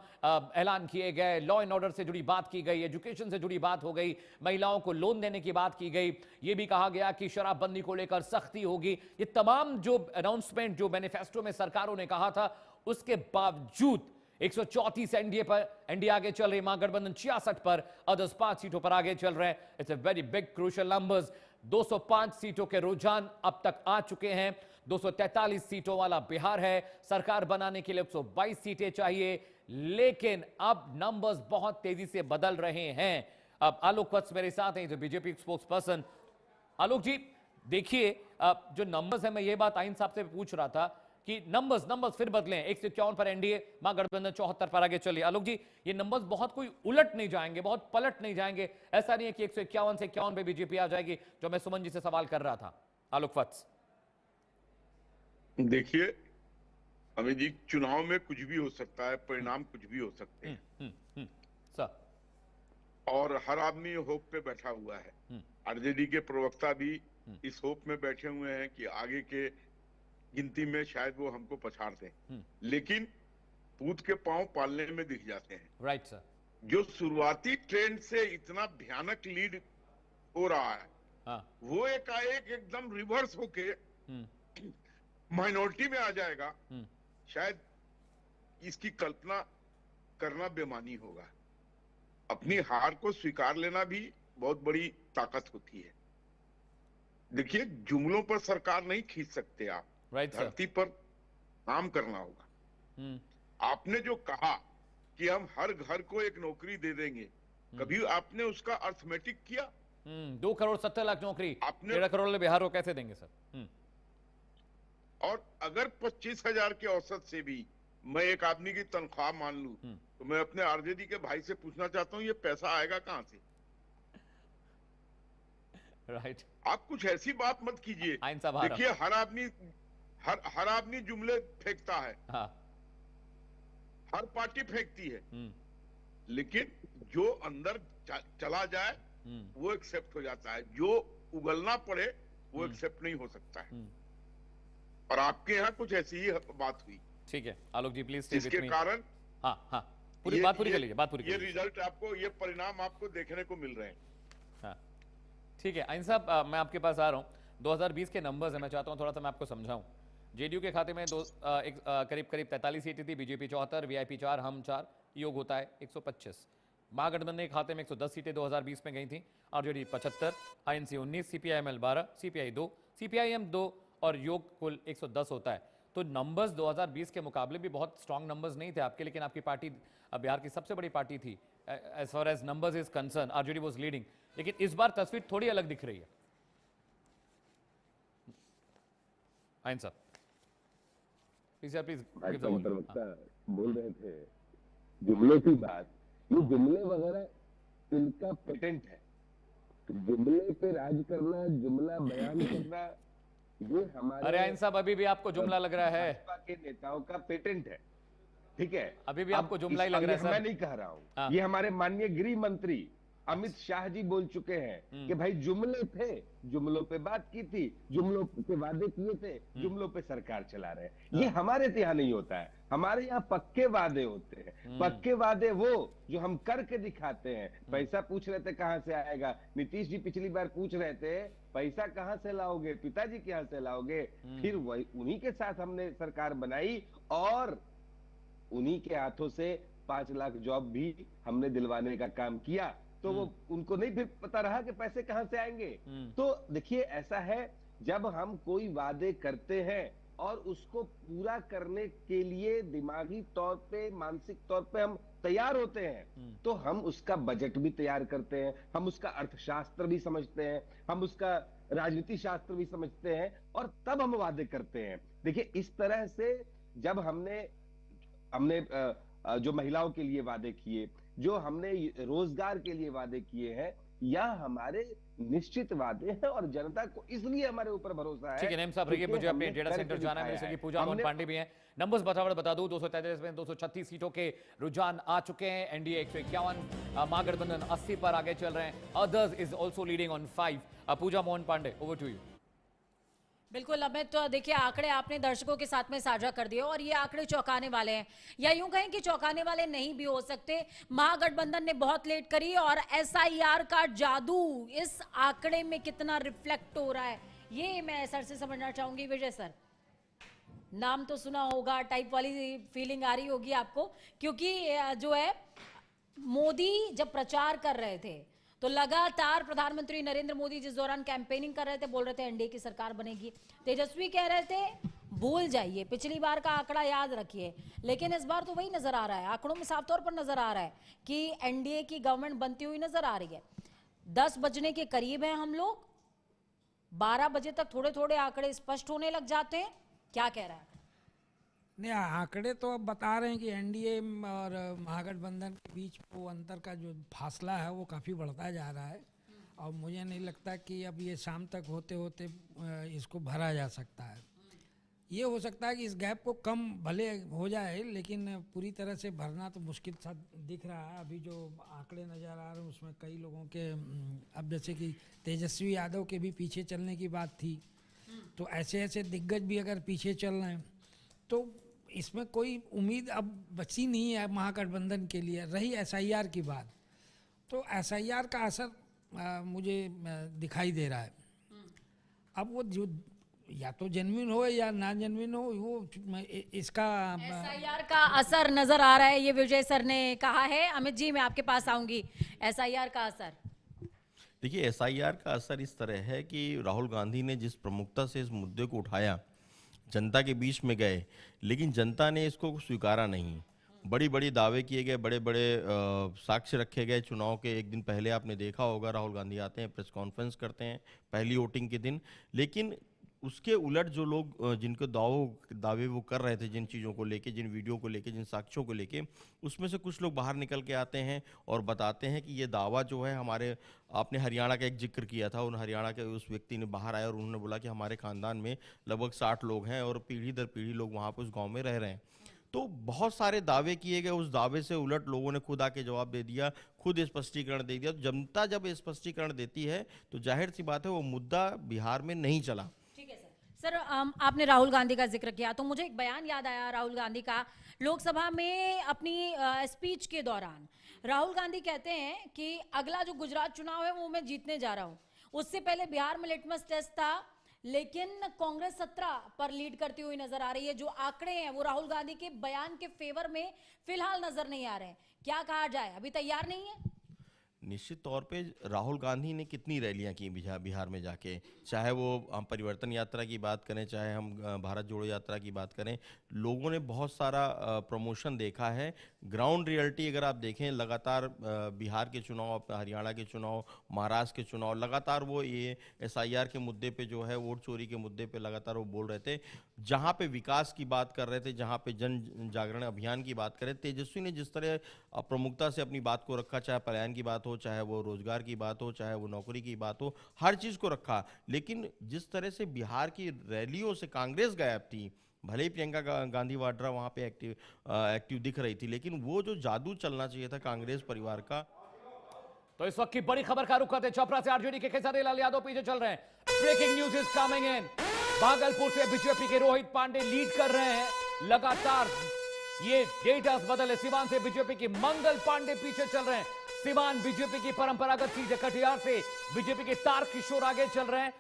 ऐलान किए गए, लॉ एंड ऑर्डर से जुड़ी बात की गई, एजुकेशन से जुड़ी बात हो गई, महिलाओं को लोन देने की बात की गई, ये भी कहा गया कि शराबबंदी को लेकर सख्ती होगी। ये तमाम जो अनाउंसमेंट जो मैनिफेस्टो में सरकारों ने कहा था, उसके बावजूद 134 एनडीए पर एनडीए आगे चल रही, महागठबंधन 66 पर, अदर्स 5 सीटों पर आगे चल रहे हैं। It's a very big crucial numbers. 205 सीटों के रुझान अब तक आ चुके हैं। 243 सीटों वाला बिहार है। सरकार बनाने के लिए 122 सीटें चाहिए, लेकिन अब नंबर्स बहुत तेजी से बदल रहे हैं। अब आलोक वत्स मेरे साथ हैं, जो बीजेपी स्पोक्स पर्सन। आलोक जी देखिए, जो नंबर्स है, मैं ये बात आइन साहब से पूछ रहा था कि नंबर्स फिर बदले। 151 पर एनडीए, महागठबंधन 74 पर आगे चलिए। आलोक जी, ये नंबर्स बहुत कोई उलट नहीं जाएंगे, बहुत पलट नहीं जाएंगे। ऐसा नहीं है कि 151 से 51 पे बीजेपी आ जाएगी, जो मैं सुमन जी से सवाल कर रहा था। आलोक वत्स, देखिए अमित जी, चुनाव में कुछ भी हो सकता है, परिणाम कुछ भी हो सकते हैं सर। और हर आदमी होप पे बैठा हुआ है। आरजेडी के प्रवक्ता भी इस होप में बैठे हुए हैं कि आगे के गिनती में शायद वो हमको पछाड़ दें, लेकिन पूत के पांव पालने में दिख जाते हैं। Right sir. जो शुरुआती ट्रेंड से इतना भयानक लीड हो रहा है, वो एकाएक एकदम रिवर्स होके माइनॉरिटी में आ जाएगा, शायद इसकी कल्पना करना बेमानी होगा। अपनी हार को स्वीकार लेना भी बहुत बड़ी ताकत होती है। देखिए, जुमलों पर सरकार नहीं खींच सकते आप, धरती पर काम करना होगा। आपने जो कहा कि हम हर घर को एक नौकरी दे देंगे, कभी आपने उसका अर्थमेटिक किया? 2 करोड़ 70 लाख नौकरी आपने 13 करोड़ बिहार को कैसे देंगे सर? और अगर 25,000 के औसत से भी मैं एक आदमी की तनख्वाह मान लूं, तो मैं अपने आरजेडी के भाई से पूछना चाहता हूं, ये पैसा आएगा कहां से? राइट। आप कुछ ऐसी बात मत कीजिए। देखिए, हर आदमी जुमले फेंकता है, हर पार्टी फेंकती है, लेकिन जो अंदर चला जाए वो एक्सेप्ट हो जाता है, जो उगलना पड़े वो एक्सेप्ट नहीं हो सकता है। और आपके यहाँ कुछ ऐसी ही बात हुई। ठीक है आलोक जी, प्लीज। इसके कारण पूरी बात पूरी कर लीजिए। ये रिजल्ट आपको, ये परिणाम आपको देखने को मिल रहे हैं। ठीक है आइन साहब, मैं आपके पास आ रहा हूँ। 2020 के नंबर्स है, मैं चाहता हूँ थोड़ा सा मैं आपको समझाऊं। जेडीयू के खाते में करीब 43 सीटें थी, बीजेपी 74, वीआईपी 4, हम 4, योग होता है 125। महागठबंधन के खाते में 110 सीटें 2020 में गई थी, RJD 75, INC 19, CPIML 12, CPI 2, CPIM 2 और योग कुल 110 होता है। तो नंबर्स 2020 के मुकाबले भी बहुत स्ट्रांग नंबर्स नहीं थे आपके, लेकिन आपकी पार्टी बिहार की सबसे बड़ी पार्टी थी as far as numbers is concern. RJD was leading, लेकिन इस बार तस्वीर थोड़ी अलग दिख रही है। आइन साहब प्लीज बोल रहे थे जुमलों की बात, ये जुमले वगैरह इनका पेटेंट है। जुमले पे राज करना, जुमला बयान करना, ये हमारे, अरे आइन साहब अभी भी आपको जुमला लग रहा है? भाजपा के नेताओं का पेटेंट है, ठीक है? अभी भी आपको जुमला ही लग रहा है? मैं नहीं कह रहा हूँ, ये हमारे माननीय गृह मंत्री अमित शाह जी बोल चुके हैं कि भाई जुमले थे, जुमलों पे बात की थी, जुमलों पे वादे किए थे, जुमलों पे सरकार चला रहे हैं। ये हमारे यहाँ नहीं होता है, हमारे यहाँ पक्के वादे होते हैं। पक्के वादे वो जो हम करके दिखाते हैं। पैसा पूछ रहे थे कहां से आएगा, नीतीश जी पिछली बार पूछ रहे थे पैसा कहां से लाओगे, पिताजी कहां से लाओगे, फिर वही उन्हीं के साथ हमने सरकार बनाई और उन्हीं के हाथों से 5 लाख जॉब भी हमने दिलवाने का काम किया। तो वो उनको नहीं फिर पता रहा कि पैसे कहां से आएंगे। तो देखिए ऐसा है, जब हम कोई वादे करते हैं और उसको पूरा करने के लिए दिमागी तौर पे, मानसिक तौर पे हम तैयार होते हैं, तो हम उसका बजट भी तैयार करते हैं, हम उसका अर्थशास्त्र भी समझते हैं, हम उसका राजनीति शास्त्र भी समझते हैं, और तब हम वादे करते हैं। देखिए, इस तरह से जब हमने जो महिलाओं के लिए वादे किए, जो हमने रोजगार के लिए वादे किए हैं, या हमारे निश्चित वादे हैं, और जनता को इसलिए हमारे ऊपर भरोसा है। ठीक है, नेम साहब रहिए, मुझे अपने डेटा सेंटर जाना है। मिनिस्टर की पूजा मोहन पांडे भी हैं। नंबर्स बता दूं, 233 में 236 सीटों के रुझान आ चुके हैं। एनडीए 151, महागठबंधन 80 पर आगे चल रहे हैं। Others is also leading on 5। Puja Mohan Pandey, over to you. बिल्कुल अमित, तो देखिए आंकड़े आपने दर्शकों के साथ में साझा कर दिए, और ये आंकड़े चौंकाने वाले हैं, या यूं कहें कि चौंकाने वाले नहीं भी हो सकते। महागठबंधन ने बहुत लेट करी, और एसआईआर का जादू इस आंकड़े में कितना रिफ्लेक्ट हो रहा है, ये मैं सर से समझना चाहूंगी। विजय सर, नाम तो सुना होगा, टाइप वाली फीलिंग आ रही होगी आपको, क्योंकि जो है मोदी जब प्रचार कर रहे थे तो लगातार प्रधानमंत्री नरेंद्र मोदी जिस दौरान कैंपेनिंग कर रहे थे, बोल रहे थे एनडीए की सरकार बनेगी। तेजस्वी कह रहे थे भूल जाइए, पिछली बार का आंकड़ा याद रखिए, लेकिन इस बार तो वही नजर आ रहा है, आंकड़ों में साफ तौर पर नजर आ रहा है कि एनडीए की गवर्नमेंट बनती हुई नजर आ रही है। 10 बजने के करीब हैं हम लोग, 12 बजे तक थोड़े थोड़े आंकड़े स्पष्ट होने लग जाते हैं। क्या कह रहा है? नहीं, आंकड़े तो अब बता रहे हैं कि एनडीए और महागठबंधन के बीच वो अंतर का जो फासला है वो काफ़ी बढ़ता जा रहा है, और मुझे नहीं लगता कि अब ये शाम तक होते होते इसको भरा जा सकता है। ये हो सकता है कि इस गैप को कम भले हो जाए, लेकिन पूरी तरह से भरना तो मुश्किल सा दिख रहा है। अभी जो आंकड़े नज़र आ रहे हैं उसमें कई लोगों के, अब जैसे कि तेजस्वी यादव के भी पीछे चलने की बात थी, तो ऐसे ऐसे दिग्गज भी अगर पीछे चल रहे हैं तो इसमें कोई उम्मीद अब बची नहीं है महागठबंधन के लिए। रही एसआईआर की बात, तो एसआईआर का असर मुझे दिखाई दे रहा है। अब वो जो या तो जेन्युइन हो या ना जेन्युइन हो, वो इसका एसआईआर का असर नजर आ रहा है, ये विजय सर ने कहा है। अमित जी, मैं आपके पास आऊंगी। एसआईआर का असर, देखिए, एसआईआर का असर इस तरह है कि राहुल गांधी ने जिस प्रमुखता से इस मुद्दे को उठाया, जनता के बीच में गए, लेकिन जनता ने इसको स्वीकारा नहीं। बड़ी बड़ी दावे किए गए, बड़े बड़े साक्ष्य रखे गए। चुनाव के एक दिन पहले आपने देखा होगा, राहुल गांधी आते हैं, प्रेस कॉन्फ्रेंस करते हैं पहली वोटिंग के दिन, लेकिन उसके उलट जो लोग जिनको दावे वो कर रहे थे, जिन चीज़ों को लेके, जिन वीडियो को लेके, जिन साक्ष्यों को लेके, उसमें से कुछ लोग बाहर निकल के आते हैं और बताते हैं कि ये दावा जो है हमारे, आपने हरियाणा का एक जिक्र किया था, उन हरियाणा के उस व्यक्ति ने बाहर आया और उन्होंने बोला कि हमारे खानदान में लगभग 60 लोग हैं और पीढ़ी दर पीढ़ी लोग वहाँ पर उस गाँव में रह रहे हैं। तो बहुत सारे दावे किए गए, उस दावे से उलट लोगों ने खुद आके जवाब दे दिया, खुद स्पष्टीकरण दे दिया। तो जनता जब स्पष्टीकरण देती है तो जाहिर सी बात है वो मुद्दा बिहार में नहीं चला। सर, आपने राहुल गांधी का जिक्र किया तो मुझे एक बयान याद आया राहुल गांधी का। लोकसभा में अपनी स्पीच के दौरान राहुल गांधी कहते हैं कि अगला जो गुजरात चुनाव है वो मैं जीतने जा रहा हूं। उससे पहले बिहार में लिटमस टेस्ट था, लेकिन कांग्रेस 17 पर लीड करती हुई नजर आ रही है। जो आंकड़े हैं वो राहुल गांधी के बयान के फेवर में फिलहाल नजर नहीं आ रहे हैं। क्या कहा जाए, अभी तैयार नहीं है? निश्चित तौर पे राहुल गांधी ने कितनी रैलियां की बिहार में जाके, चाहे वो हम परिवर्तन यात्रा की बात करें, चाहे हम भारत जोड़ो यात्रा की बात करें, लोगों ने बहुत सारा प्रमोशन देखा है। ग्राउंड रियलिटी अगर आप देखें, लगातार बिहार के चुनाव, हरियाणा के चुनाव, महाराष्ट्र के चुनाव, लगातार वो ये एसआईआर के मुद्दे पे जो है, वोट चोरी के मुद्दे पे लगातार वो बोल रहे थे। जहाँ पे विकास की बात कर रहे थे, जहाँ पे जन जागरण अभियान की बात करें, तेजस्वी ने जिस तरह प्रमुखता से अपनी बात को रखा, चाहे पलायन की बात हो, चाहे वो रोजगार की बात हो, चाहे वो नौकरी की बात हो, हर चीज को रखा। लेकिन जिस तरह से बिहार की रैलियों से कांग्रेस गायब थी, भले ही प्रियंका गांधी वाड्रा वहां पे एक्टिव दिख रही थी, लेकिन वो जो जादू चलना चाहिए था कांग्रेस परिवार का। तो इस वक्त की बड़ी खबर का रुख करते, छपरा से आरजेडी के खेसारी लाल यादव पीछे चल रहे हैं। Breaking news is coming in. Bhagalpur से बीजेपी के रोहित पांडे लीड कर रहे हैं लगातार, ये डेटा बदले। सिवान से बीजेपी की मंगल पांडे पीछे चल रहे हैं। सिवान बीजेपी की परंपरागत सीट है। कटिहार से बीजेपी के तारकिशोर आगे चल रहे हैं।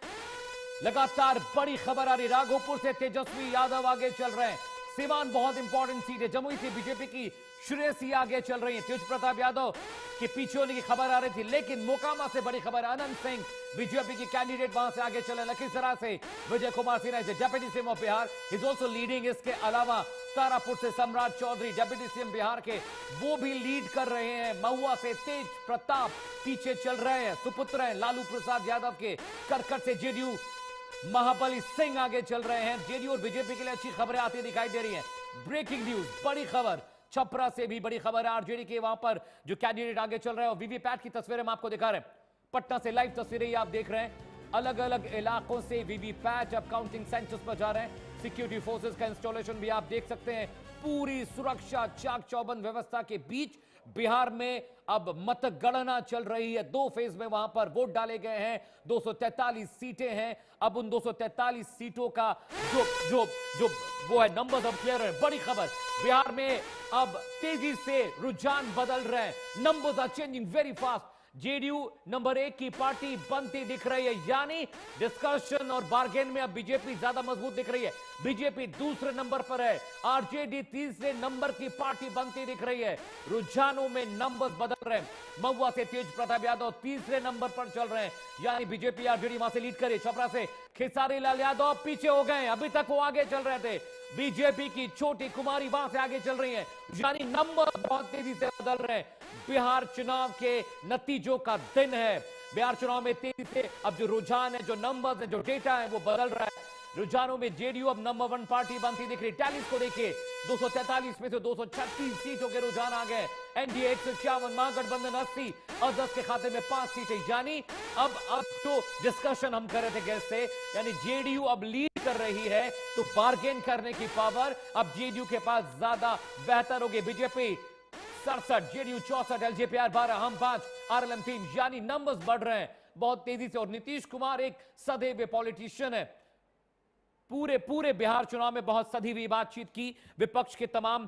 लगातार बड़ी खबर आ रही, राघोपुर से तेजस्वी यादव आगे चल रहे हैं। सीवान बहुत इंपॉर्टेंट सीट है। जमुई से बीजेपी की श्रेयसी आगे चल रही है। तेज प्रताप यादव के पीछे होने की खबर आ रही थी, लेकिन मोकामा से बड़ी खबर, अनंत सिंह बीजेपी की कैंडिडेट वहां से आगे चले। लखीसराय से विजय कुमार सिन्हा से deputy CM of Bihar is also leading. इसके अलावा तारापुर से सम्राट चौधरी डेप्यूटी सीएम बिहार के, वो भी लीड कर रहे हैं। महुआ से तेज प्रताप पीछे चल रहे हैं, सुपुत्र हैं लालू प्रसाद यादव के। करकट से जेडीयू महाबली सिंह आगे चल रहे हैं। जेडीयू और बीजेपी के लिए अच्छी खबरें आती दिखाई दे रही हैं। ब्रेकिंग न्यूज, बड़ी खबर, छपरा से भी बड़ी खबर है। आरजेडी के वहां पर जो कैंडिडेट आगे चल रहे हैं, और वीवीपैट की तस्वीरें हम आपको दिखा रहे हैं। पटना से लाइव तस्वीरें ये आप देख रहे हैं। अलग अलग इलाकों से वीवीपैट अब काउंटिंग सेंटर्स पर जा रहे हैं। सिक्योरिटी फोर्सेस का इंस्टॉलेशन भी आप देख सकते हैं। पूरी सुरक्षा चाक चौबंद व्यवस्था के बीच बिहार में अब मतगणना चल रही है। 2 फेज में वहां पर वोट डाले गए हैं। 243 सीटें हैं। अब उन 243 सीटों का जो वो है, नंबर्स अब क्लियर है। बड़ी खबर, बिहार में अब तेजी से रुझान बदल रहे हैं। Numbers are changing very fast. JDU number 1 की पार्टी बनती दिख रही है, यानी डिस्कशन और बार्गेन में अब बीजेपी ज्यादा मजबूत दिख रही है। बीजेपी दूसरे नंबर पर है, आरजेडी तीसरे नंबर की पार्टी बनती दिख रही है। रुझानों में नंबर्स बदल रहे हैं। महुआ से तेज प्रताप यादव तीसरे नंबर पर चल रहे हैं, यानी बीजेपी आरजेडी वहां से लीड करे। छपरा से खेसारी लाल यादव पीछे हो गए, अभी तक वो आगे चल रहे थे। बीजेपी की छोटी कुमारी वहां से आगे चल रही है, यानी नंबर बहुत तेजी से बदल रहे हैं। बिहार चुनाव के नतीजों का दिन है। बिहार चुनाव में तेजी से अब जो रुझान है, जो नंबर्स है, जो डेटा है, वो बदल रहा है। रुझानों में जेडीयू अब नंबर 1 पार्टी बनती दिख रही। टैलीज को देखिए, 243 में से 236 सीटों के रुझान आ गए। एनडीए 151, महागठबंधन 80 और 10 के खाते में 5 सीटें, यानी अब जो डिस्कशन हम कर रहे थे गेस्ट से, यानी जेडीयू अब लीड कर रही है, तो बार्गेन करने की पावर अब जेडीयू के पास ज्यादा बेहतर होगी। बीजेपी 67, जेडीयू 64, एलजेपीआर 12, हम 5, आरएलएम 3, यानी नंबर्स बढ़ रहे हैं बहुत तेजी से। और नीतीश कुमार एक सधे हुए पॉलिटिशियन है। पूरे बिहार चुनाव में बहुत सधी हुई बातचीत की। विपक्ष के तमाम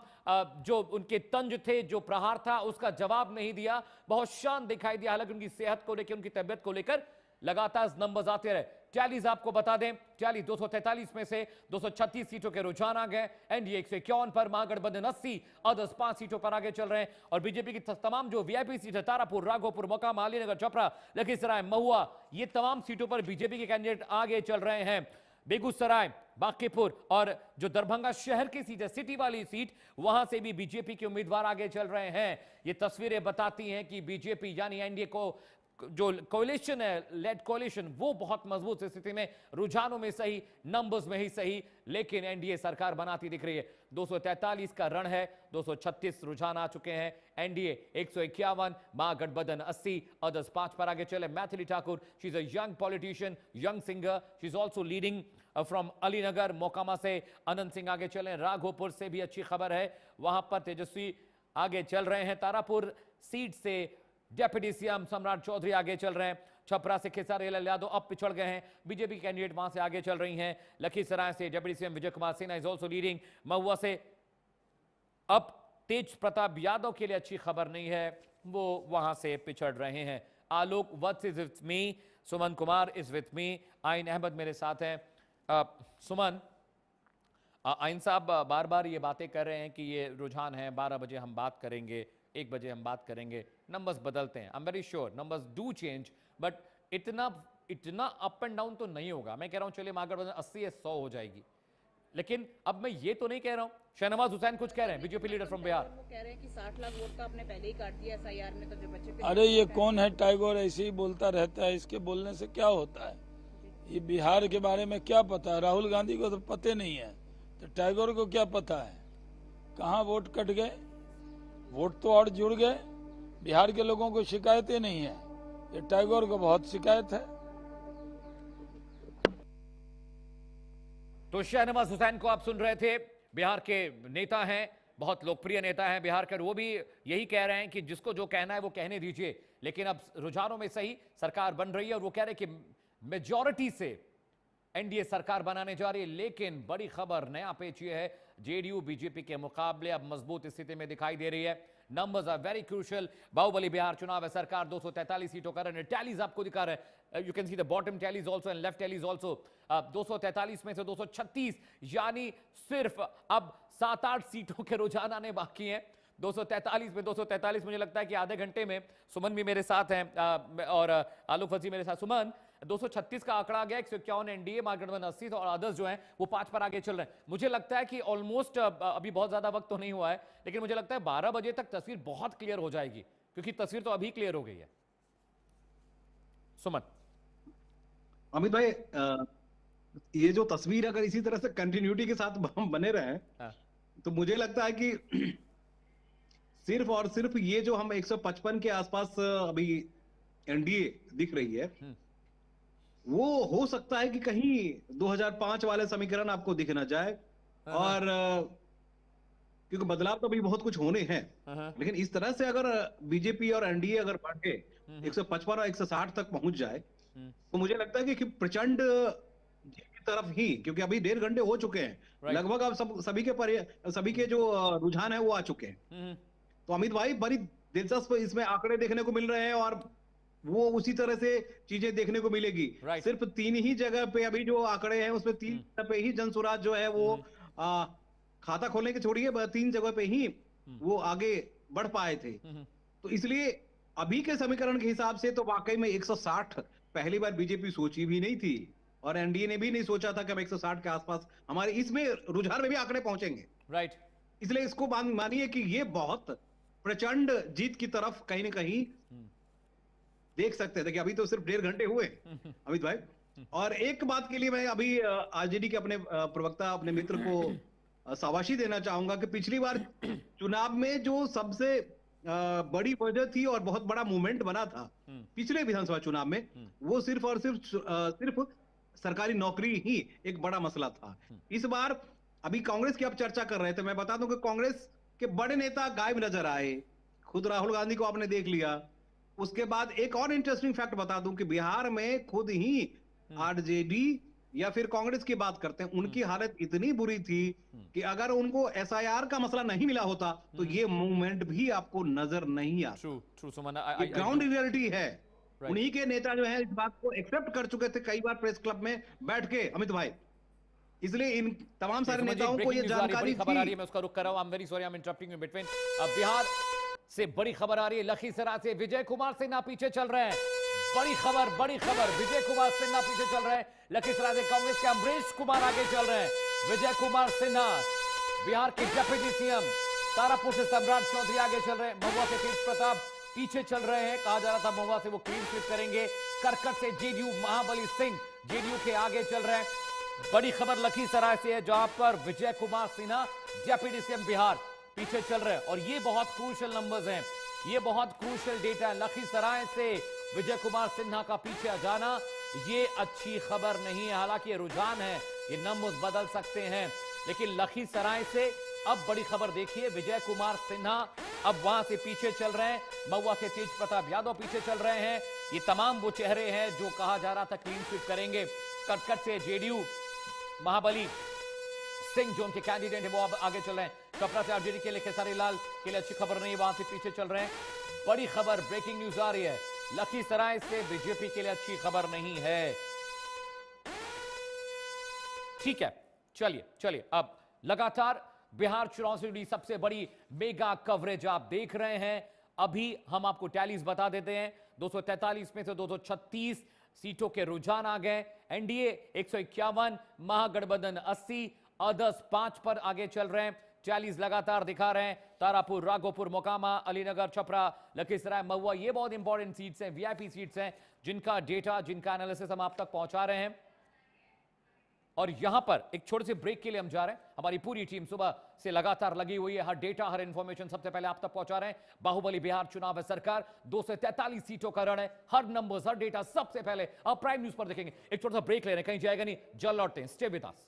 जो उनके तंज थे, जो प्रहार था, उसका जवाब नहीं दिया। बहुत शांत दिखाई दिया। हालांकि उनकी सेहत को लेकर, उनकी तबियत को लेकर लगातार नंबर्स आते रहे। टैलीज आपको बता दें, टैलीज 243 में से 236 सीटों के रुझान आ गए। एनडीए 151 पर, महागठबंधन 80, अदर्स 5 सीटों पर आगे चल रहे हैं। और बीजेपी की तमाम जो वीआईपी सीट है, तारापुर, राघोपुर, मोकामा, अलीनगर, छपरा, लखीसराय, महुआ, ये तमाम सीटों पर बीजेपी के कैंडिडेट आगे चल रहे हैं। बेगूसराय, बांकीपुर और जो दरभंगा शहर की सीट है, सिटी वाली सीट, वहां से भी बीजेपी के उम्मीदवार आगे चल रहे हैं। ये तस्वीरें बताती हैं कि बीजेपी यानी एनडीए को जो कोalition है, लेड कोalition, वो बहुत मजबूत स्थिति में, रुझानों में सही, नंबर्स में ही सही, लेकिन एनडीए सरकार बनाती दिख रही है। 243 का रण है, 236 रुझान आ चुके हैं। एनडीए 151, महागठबंधन 80, अदर्स 5 पर आगे चले। Maithili Thakur, she is a young politician, young singer, she is also leading from Alinagar. Mokama से अनंत सिंह आगे चले। राघोपुर से भी अच्छी खबर है, वहां पर तेजस्वी आगे चल रहे हैं। तारापुर सीट से डेप्यूटी सीएम सम्राट चौधरी आगे चल रहे हैं। छपरा से खेसारी लाल यादव अब पिछड़ गए हैं, बीजेपी कैंडिडेट वहां से आगे चल रही हैं। लखीसराय से deputy CM Vijay Kumar Sinha is also leading. Mahua से अब तेज प्रताप यादव के लिए अच्छी खबर नहीं है, वो वहां से पिछड़ रहे हैं। Alok Vats is with me, Suman Kumar is with me, Ain Ahmad मेरे साथ हैं। सुमन, आइन साहब बार बार ये बातें कर रहे हैं कि ये रुझान है, 12 बजे हम बात करेंगे, 1 बजे हम बात करेंगे। नंबर्स बदलते हैं, आई am very sure numbers do change, but इतना अप एंड डाउन तो नहीं होगा। मैं कह रहा हूं चलिए महागठबंधन 80 या 100 हो जाएगी, लेकिन अब मैं ये तो नहीं कह रहा हूं। शहनवाज हुसैन कुछ कह रहे हैं, बीजेपी लीडर फ्रॉम बिहार, वो कह रहे हैं कि 60 लाख वोट का आपने पहले ही काट दिया एसआईआर में, तो जो बच्चे अरे ये कौन है टैगोर, ऐसे ही बोलता रहता है, इसके बोलने से क्या होता है? ये बिहार के बारे में क्या पता है? राहुल गांधी को तो पते नहीं है, तो टैगोर को क्या पता है? कहाँ वोट कट गए, वोट तो और जुड़ गए। बिहार के लोगों को शिकायतें नहीं है, ये टैगोर को बहुत शिकायत है। तो शहनवाज हुसैन को आप सुन रहे थे, बिहार के नेता हैं, बहुत लोकप्रिय नेता हैं बिहार के, वो भी यही कह रहे हैं कि जिसको जो कहना है वो कहने दीजिए। लेकिन अब रुझानों में सही सरकार बन रही है, और वो कह रहे हैं कि मेजॉरिटी से एनडीए सरकार बनाने जा रही है। लेकिन बड़ी खबर, नया पेच ये है, जेडीयू बीजेपी के मुकाबले अब मजबूत स्थिति में दिखाई दे रही है। Numbers are very crucial. बाहुबली बिहार चुनाव है, सरकार 243 सीटों का रन है। टैलीज आपको दिखा रहे हैं, you can see the bottom tallies also and left tallies also. 243 में से 236, यानी सिर्फ अब 7-8 सीटों के रुझान आने बाकी हैं। 243 मुझे लगता है कि आधे घंटे में, सुमन भी मेरे साथ हैं और आलोक फसी मेरे साथ। सुमन, 236 का आंकड़ा आ गया, 151 एनडीए, महागठबंधन 80 और अदर्स जो हैं वो 5 पर आगे चल रहे हैं। मुझे लगता है कि ऑलमोस्ट अभी बहुत ज्यादा वक्त तो नहीं हुआ है, लेकिन मुझे लगता है 12 बजे तक तस्वीर बहुत क्लियर हो जाएगी, क्योंकि तस्वीर तो अभी क्लियर हो गई है। सुमन। अमित भाई, ये जो तस्वीर अगर इसी तरह से कंटिन्यूटी के साथ हम बने रहे तो मुझे लगता है कि सिर्फ और सिर्फ ये जो हम 155 के आसपास अभी एनडीए दिख रही है, वो हो सकता है कि कहीं 2005 वाले समीकरण आपको दिख ना जाए, और क्योंकि बदलाव तो अभी बहुत कुछ होने हैं, लेकिन इस तरह से अगर बीजेपी और एनडीए अगर बढ़ के 155 और 160 तक पहुंच जाए तो मुझे लगता है कि प्रचंड जीत की तरफ ही, क्योंकि अभी 1.5 घंटे हो चुके हैं लगभग, अब सभी के जो रुझान है वो आ चुके हैं। तो अमित भाई, बड़ी दिलचस्प इसमें आंकड़े देखने को मिल रहे हैं और वो उसी तरह से चीजें देखने को मिलेगी। सिर्फ 3 ही जगह पे अभी जो आंकड़े हैं उसमें 3 जगह पे ही जनसुराज जो है वो खाता खोलने के छोड़िए 3 जगह पे ही वो आगे बढ़ पाए थे। तो इसलिए अभी के समीकरण के हिसाब से तो वाकई में 160 पहली बार बीजेपी सोची भी नहीं थी और एनडीए ने भी नहीं सोचा था कि हम 160 के आसपास हमारे इसमें रुझान में भी आंकड़े पहुंचेंगे। राइट। इसलिए इसको मानिए कि ये बहुत प्रचंड जीत की तरफ कहीं ना कहीं देख सकते थे कि अभी तो सिर्फ 1.5 घंटे हुए अमित भाई। और एक बात के लिए मैं अभी आरजेडी के अपने प्रवक्ता, अपने मित्र को शाबाशी देना चाहूंगा कि पिछली बार चुनाव में जो सबसे बड़ी वजह थी और बहुत बड़ा मूवमेंट बना था पिछले विधानसभा चुनाव में, वो सिर्फ और सिर्फ सरकारी नौकरी ही एक बड़ा मसला था। इस बार अभी कांग्रेस की आप चर्चा कर रहे थे, मैं बता दूं कि कांग्रेस के बड़े नेता गायब नजर आए, खुद राहुल गांधी को आपने देख लिया। उसके बाद एक और इंटरेस्टिंग फैक्ट बता दूं कि बिहार में खुद ही आरजेडी या फिर कांग्रेस की बात करते हैं, उनकी हालत इतनी बुरी थी कि अगर उनको एसआईआर का मसला नहीं मिला होता तो ये मूवमेंट भी आपको नजर नहीं आता। ग्राउंड रियलिटी है। उन्हीं के नेता जो है इस बात को एक्सेप्ट कर चुके थे कई बार प्रेस क्लब में बैठ के अमित भाई, इसलिए इन तमाम सारे नेताओं को ये जानकारी खबर आ रही है, मैं उसका रुख कर रहा हूं। आई am very sorry, I am interrupting you between. अब बिहार से बड़ी खबर आ रही है, लखीसराय से विजय कुमार सिन्हा पीछे चल रहे हैं। बड़ी खबर विजय कुमार सिन्हा पीछे चल रहे हैं। लखीसराय से कांग्रेस के अमरीश कुमार आगे चल रहे हैं। विजय कुमार सिन्हा बिहार के डिप्टी सीएम, तारापुर से सम्राट चौधरी आगे चल रहे हैं। महुआ से तेज प्रताप पीछे चल रहे हैं, कहा जा रहा था महुआ से वो क्लीन स्वीप करेंगे। करकट से जेडीयू महाबली सिंह जेडीयू के आगे चल रहे हैं। बड़ी खबर लखीसराय से है, जहां पर विजय कुमार सिन्हा डिप्टी सीएम बिहार पीछे चल रहे हैं, और ये बहुत क्रूशियल नंबर्स हैं, ये बहुत क्रूशियल डेटा है। लखीसराय से विजय कुमार सिन्हा का पीछे जाना ये अच्छी खबर नहीं है। हालांकि ये रुझान है, ये नंबर्स बदल सकते हैं, लेकिन लखीसराय से अब बड़ी खबर देखिए, विजय कुमार सिन्हा अब वहां से पीछे चल रहे हैं। महुआ से तेज प्रताप यादव पीछे चल रहे हैं। ये तमाम वो चेहरे हैं जो कहा जा रहा था क्लीन स्वीप करेंगे। कटकट से जेडीयू महाबली सिंह जो उनके कैंडिडेट है वो अब आगे चल रहे हैं। कपड़ा से आरजेडी के लिए खेसारी लाल के लिए अच्छी खबर नहीं, वहां से पीछे चल रहे हैं। बड़ी खबर, ब्रेकिंग न्यूज आ रही है, लखीसराय से बीजेपी के लिए अच्छी खबर नहीं है। ठीक है, चलिए अब लगातार बिहार चुनाव से जुड़ी सबसे बड़ी मेगा कवरेज आप देख रहे हैं। अभी हम आपको टैलीज बता देते हैं। 243 में से 236 सीटों के रुझान आ गए। एनडीए 151, महागठबंधन 80, अदर्स 5 पर आगे चल रहे हैं। टैलीज लगातार दिखा रहे हैं। तारापुर, राघोपुर, मोकामा, अलीनगर, छपरा, लखीसराय, महुआ, ये बहुत इंपॉर्टेंट सीट्स हैं, वीआईपी सीट्स हैं, जिनका डेटा, जिनका एनालिसिस हम आप तक पहुंचा रहे हैं। और यहां पर एक छोटे से ब्रेक के लिए हम जा रहे हैं। हमारी पूरी टीम सुबह से लगातार लगी हुई है, हर डेटा, हर इंफॉर्मेशन सबसे पहले आप तक पहुंचा रहे हैं। बाहुबली बिहार चुनाव है, सरकार 243 सीटों का रण है। हर नंबर्स, हर डेटा सबसे पहले आप प्राइम न्यूज पर देखेंगे। एक छोटा सा ब्रेक ले रहे हैं, कहीं जाएगा नहीं, जल्द लौटते हैं। Stay with us.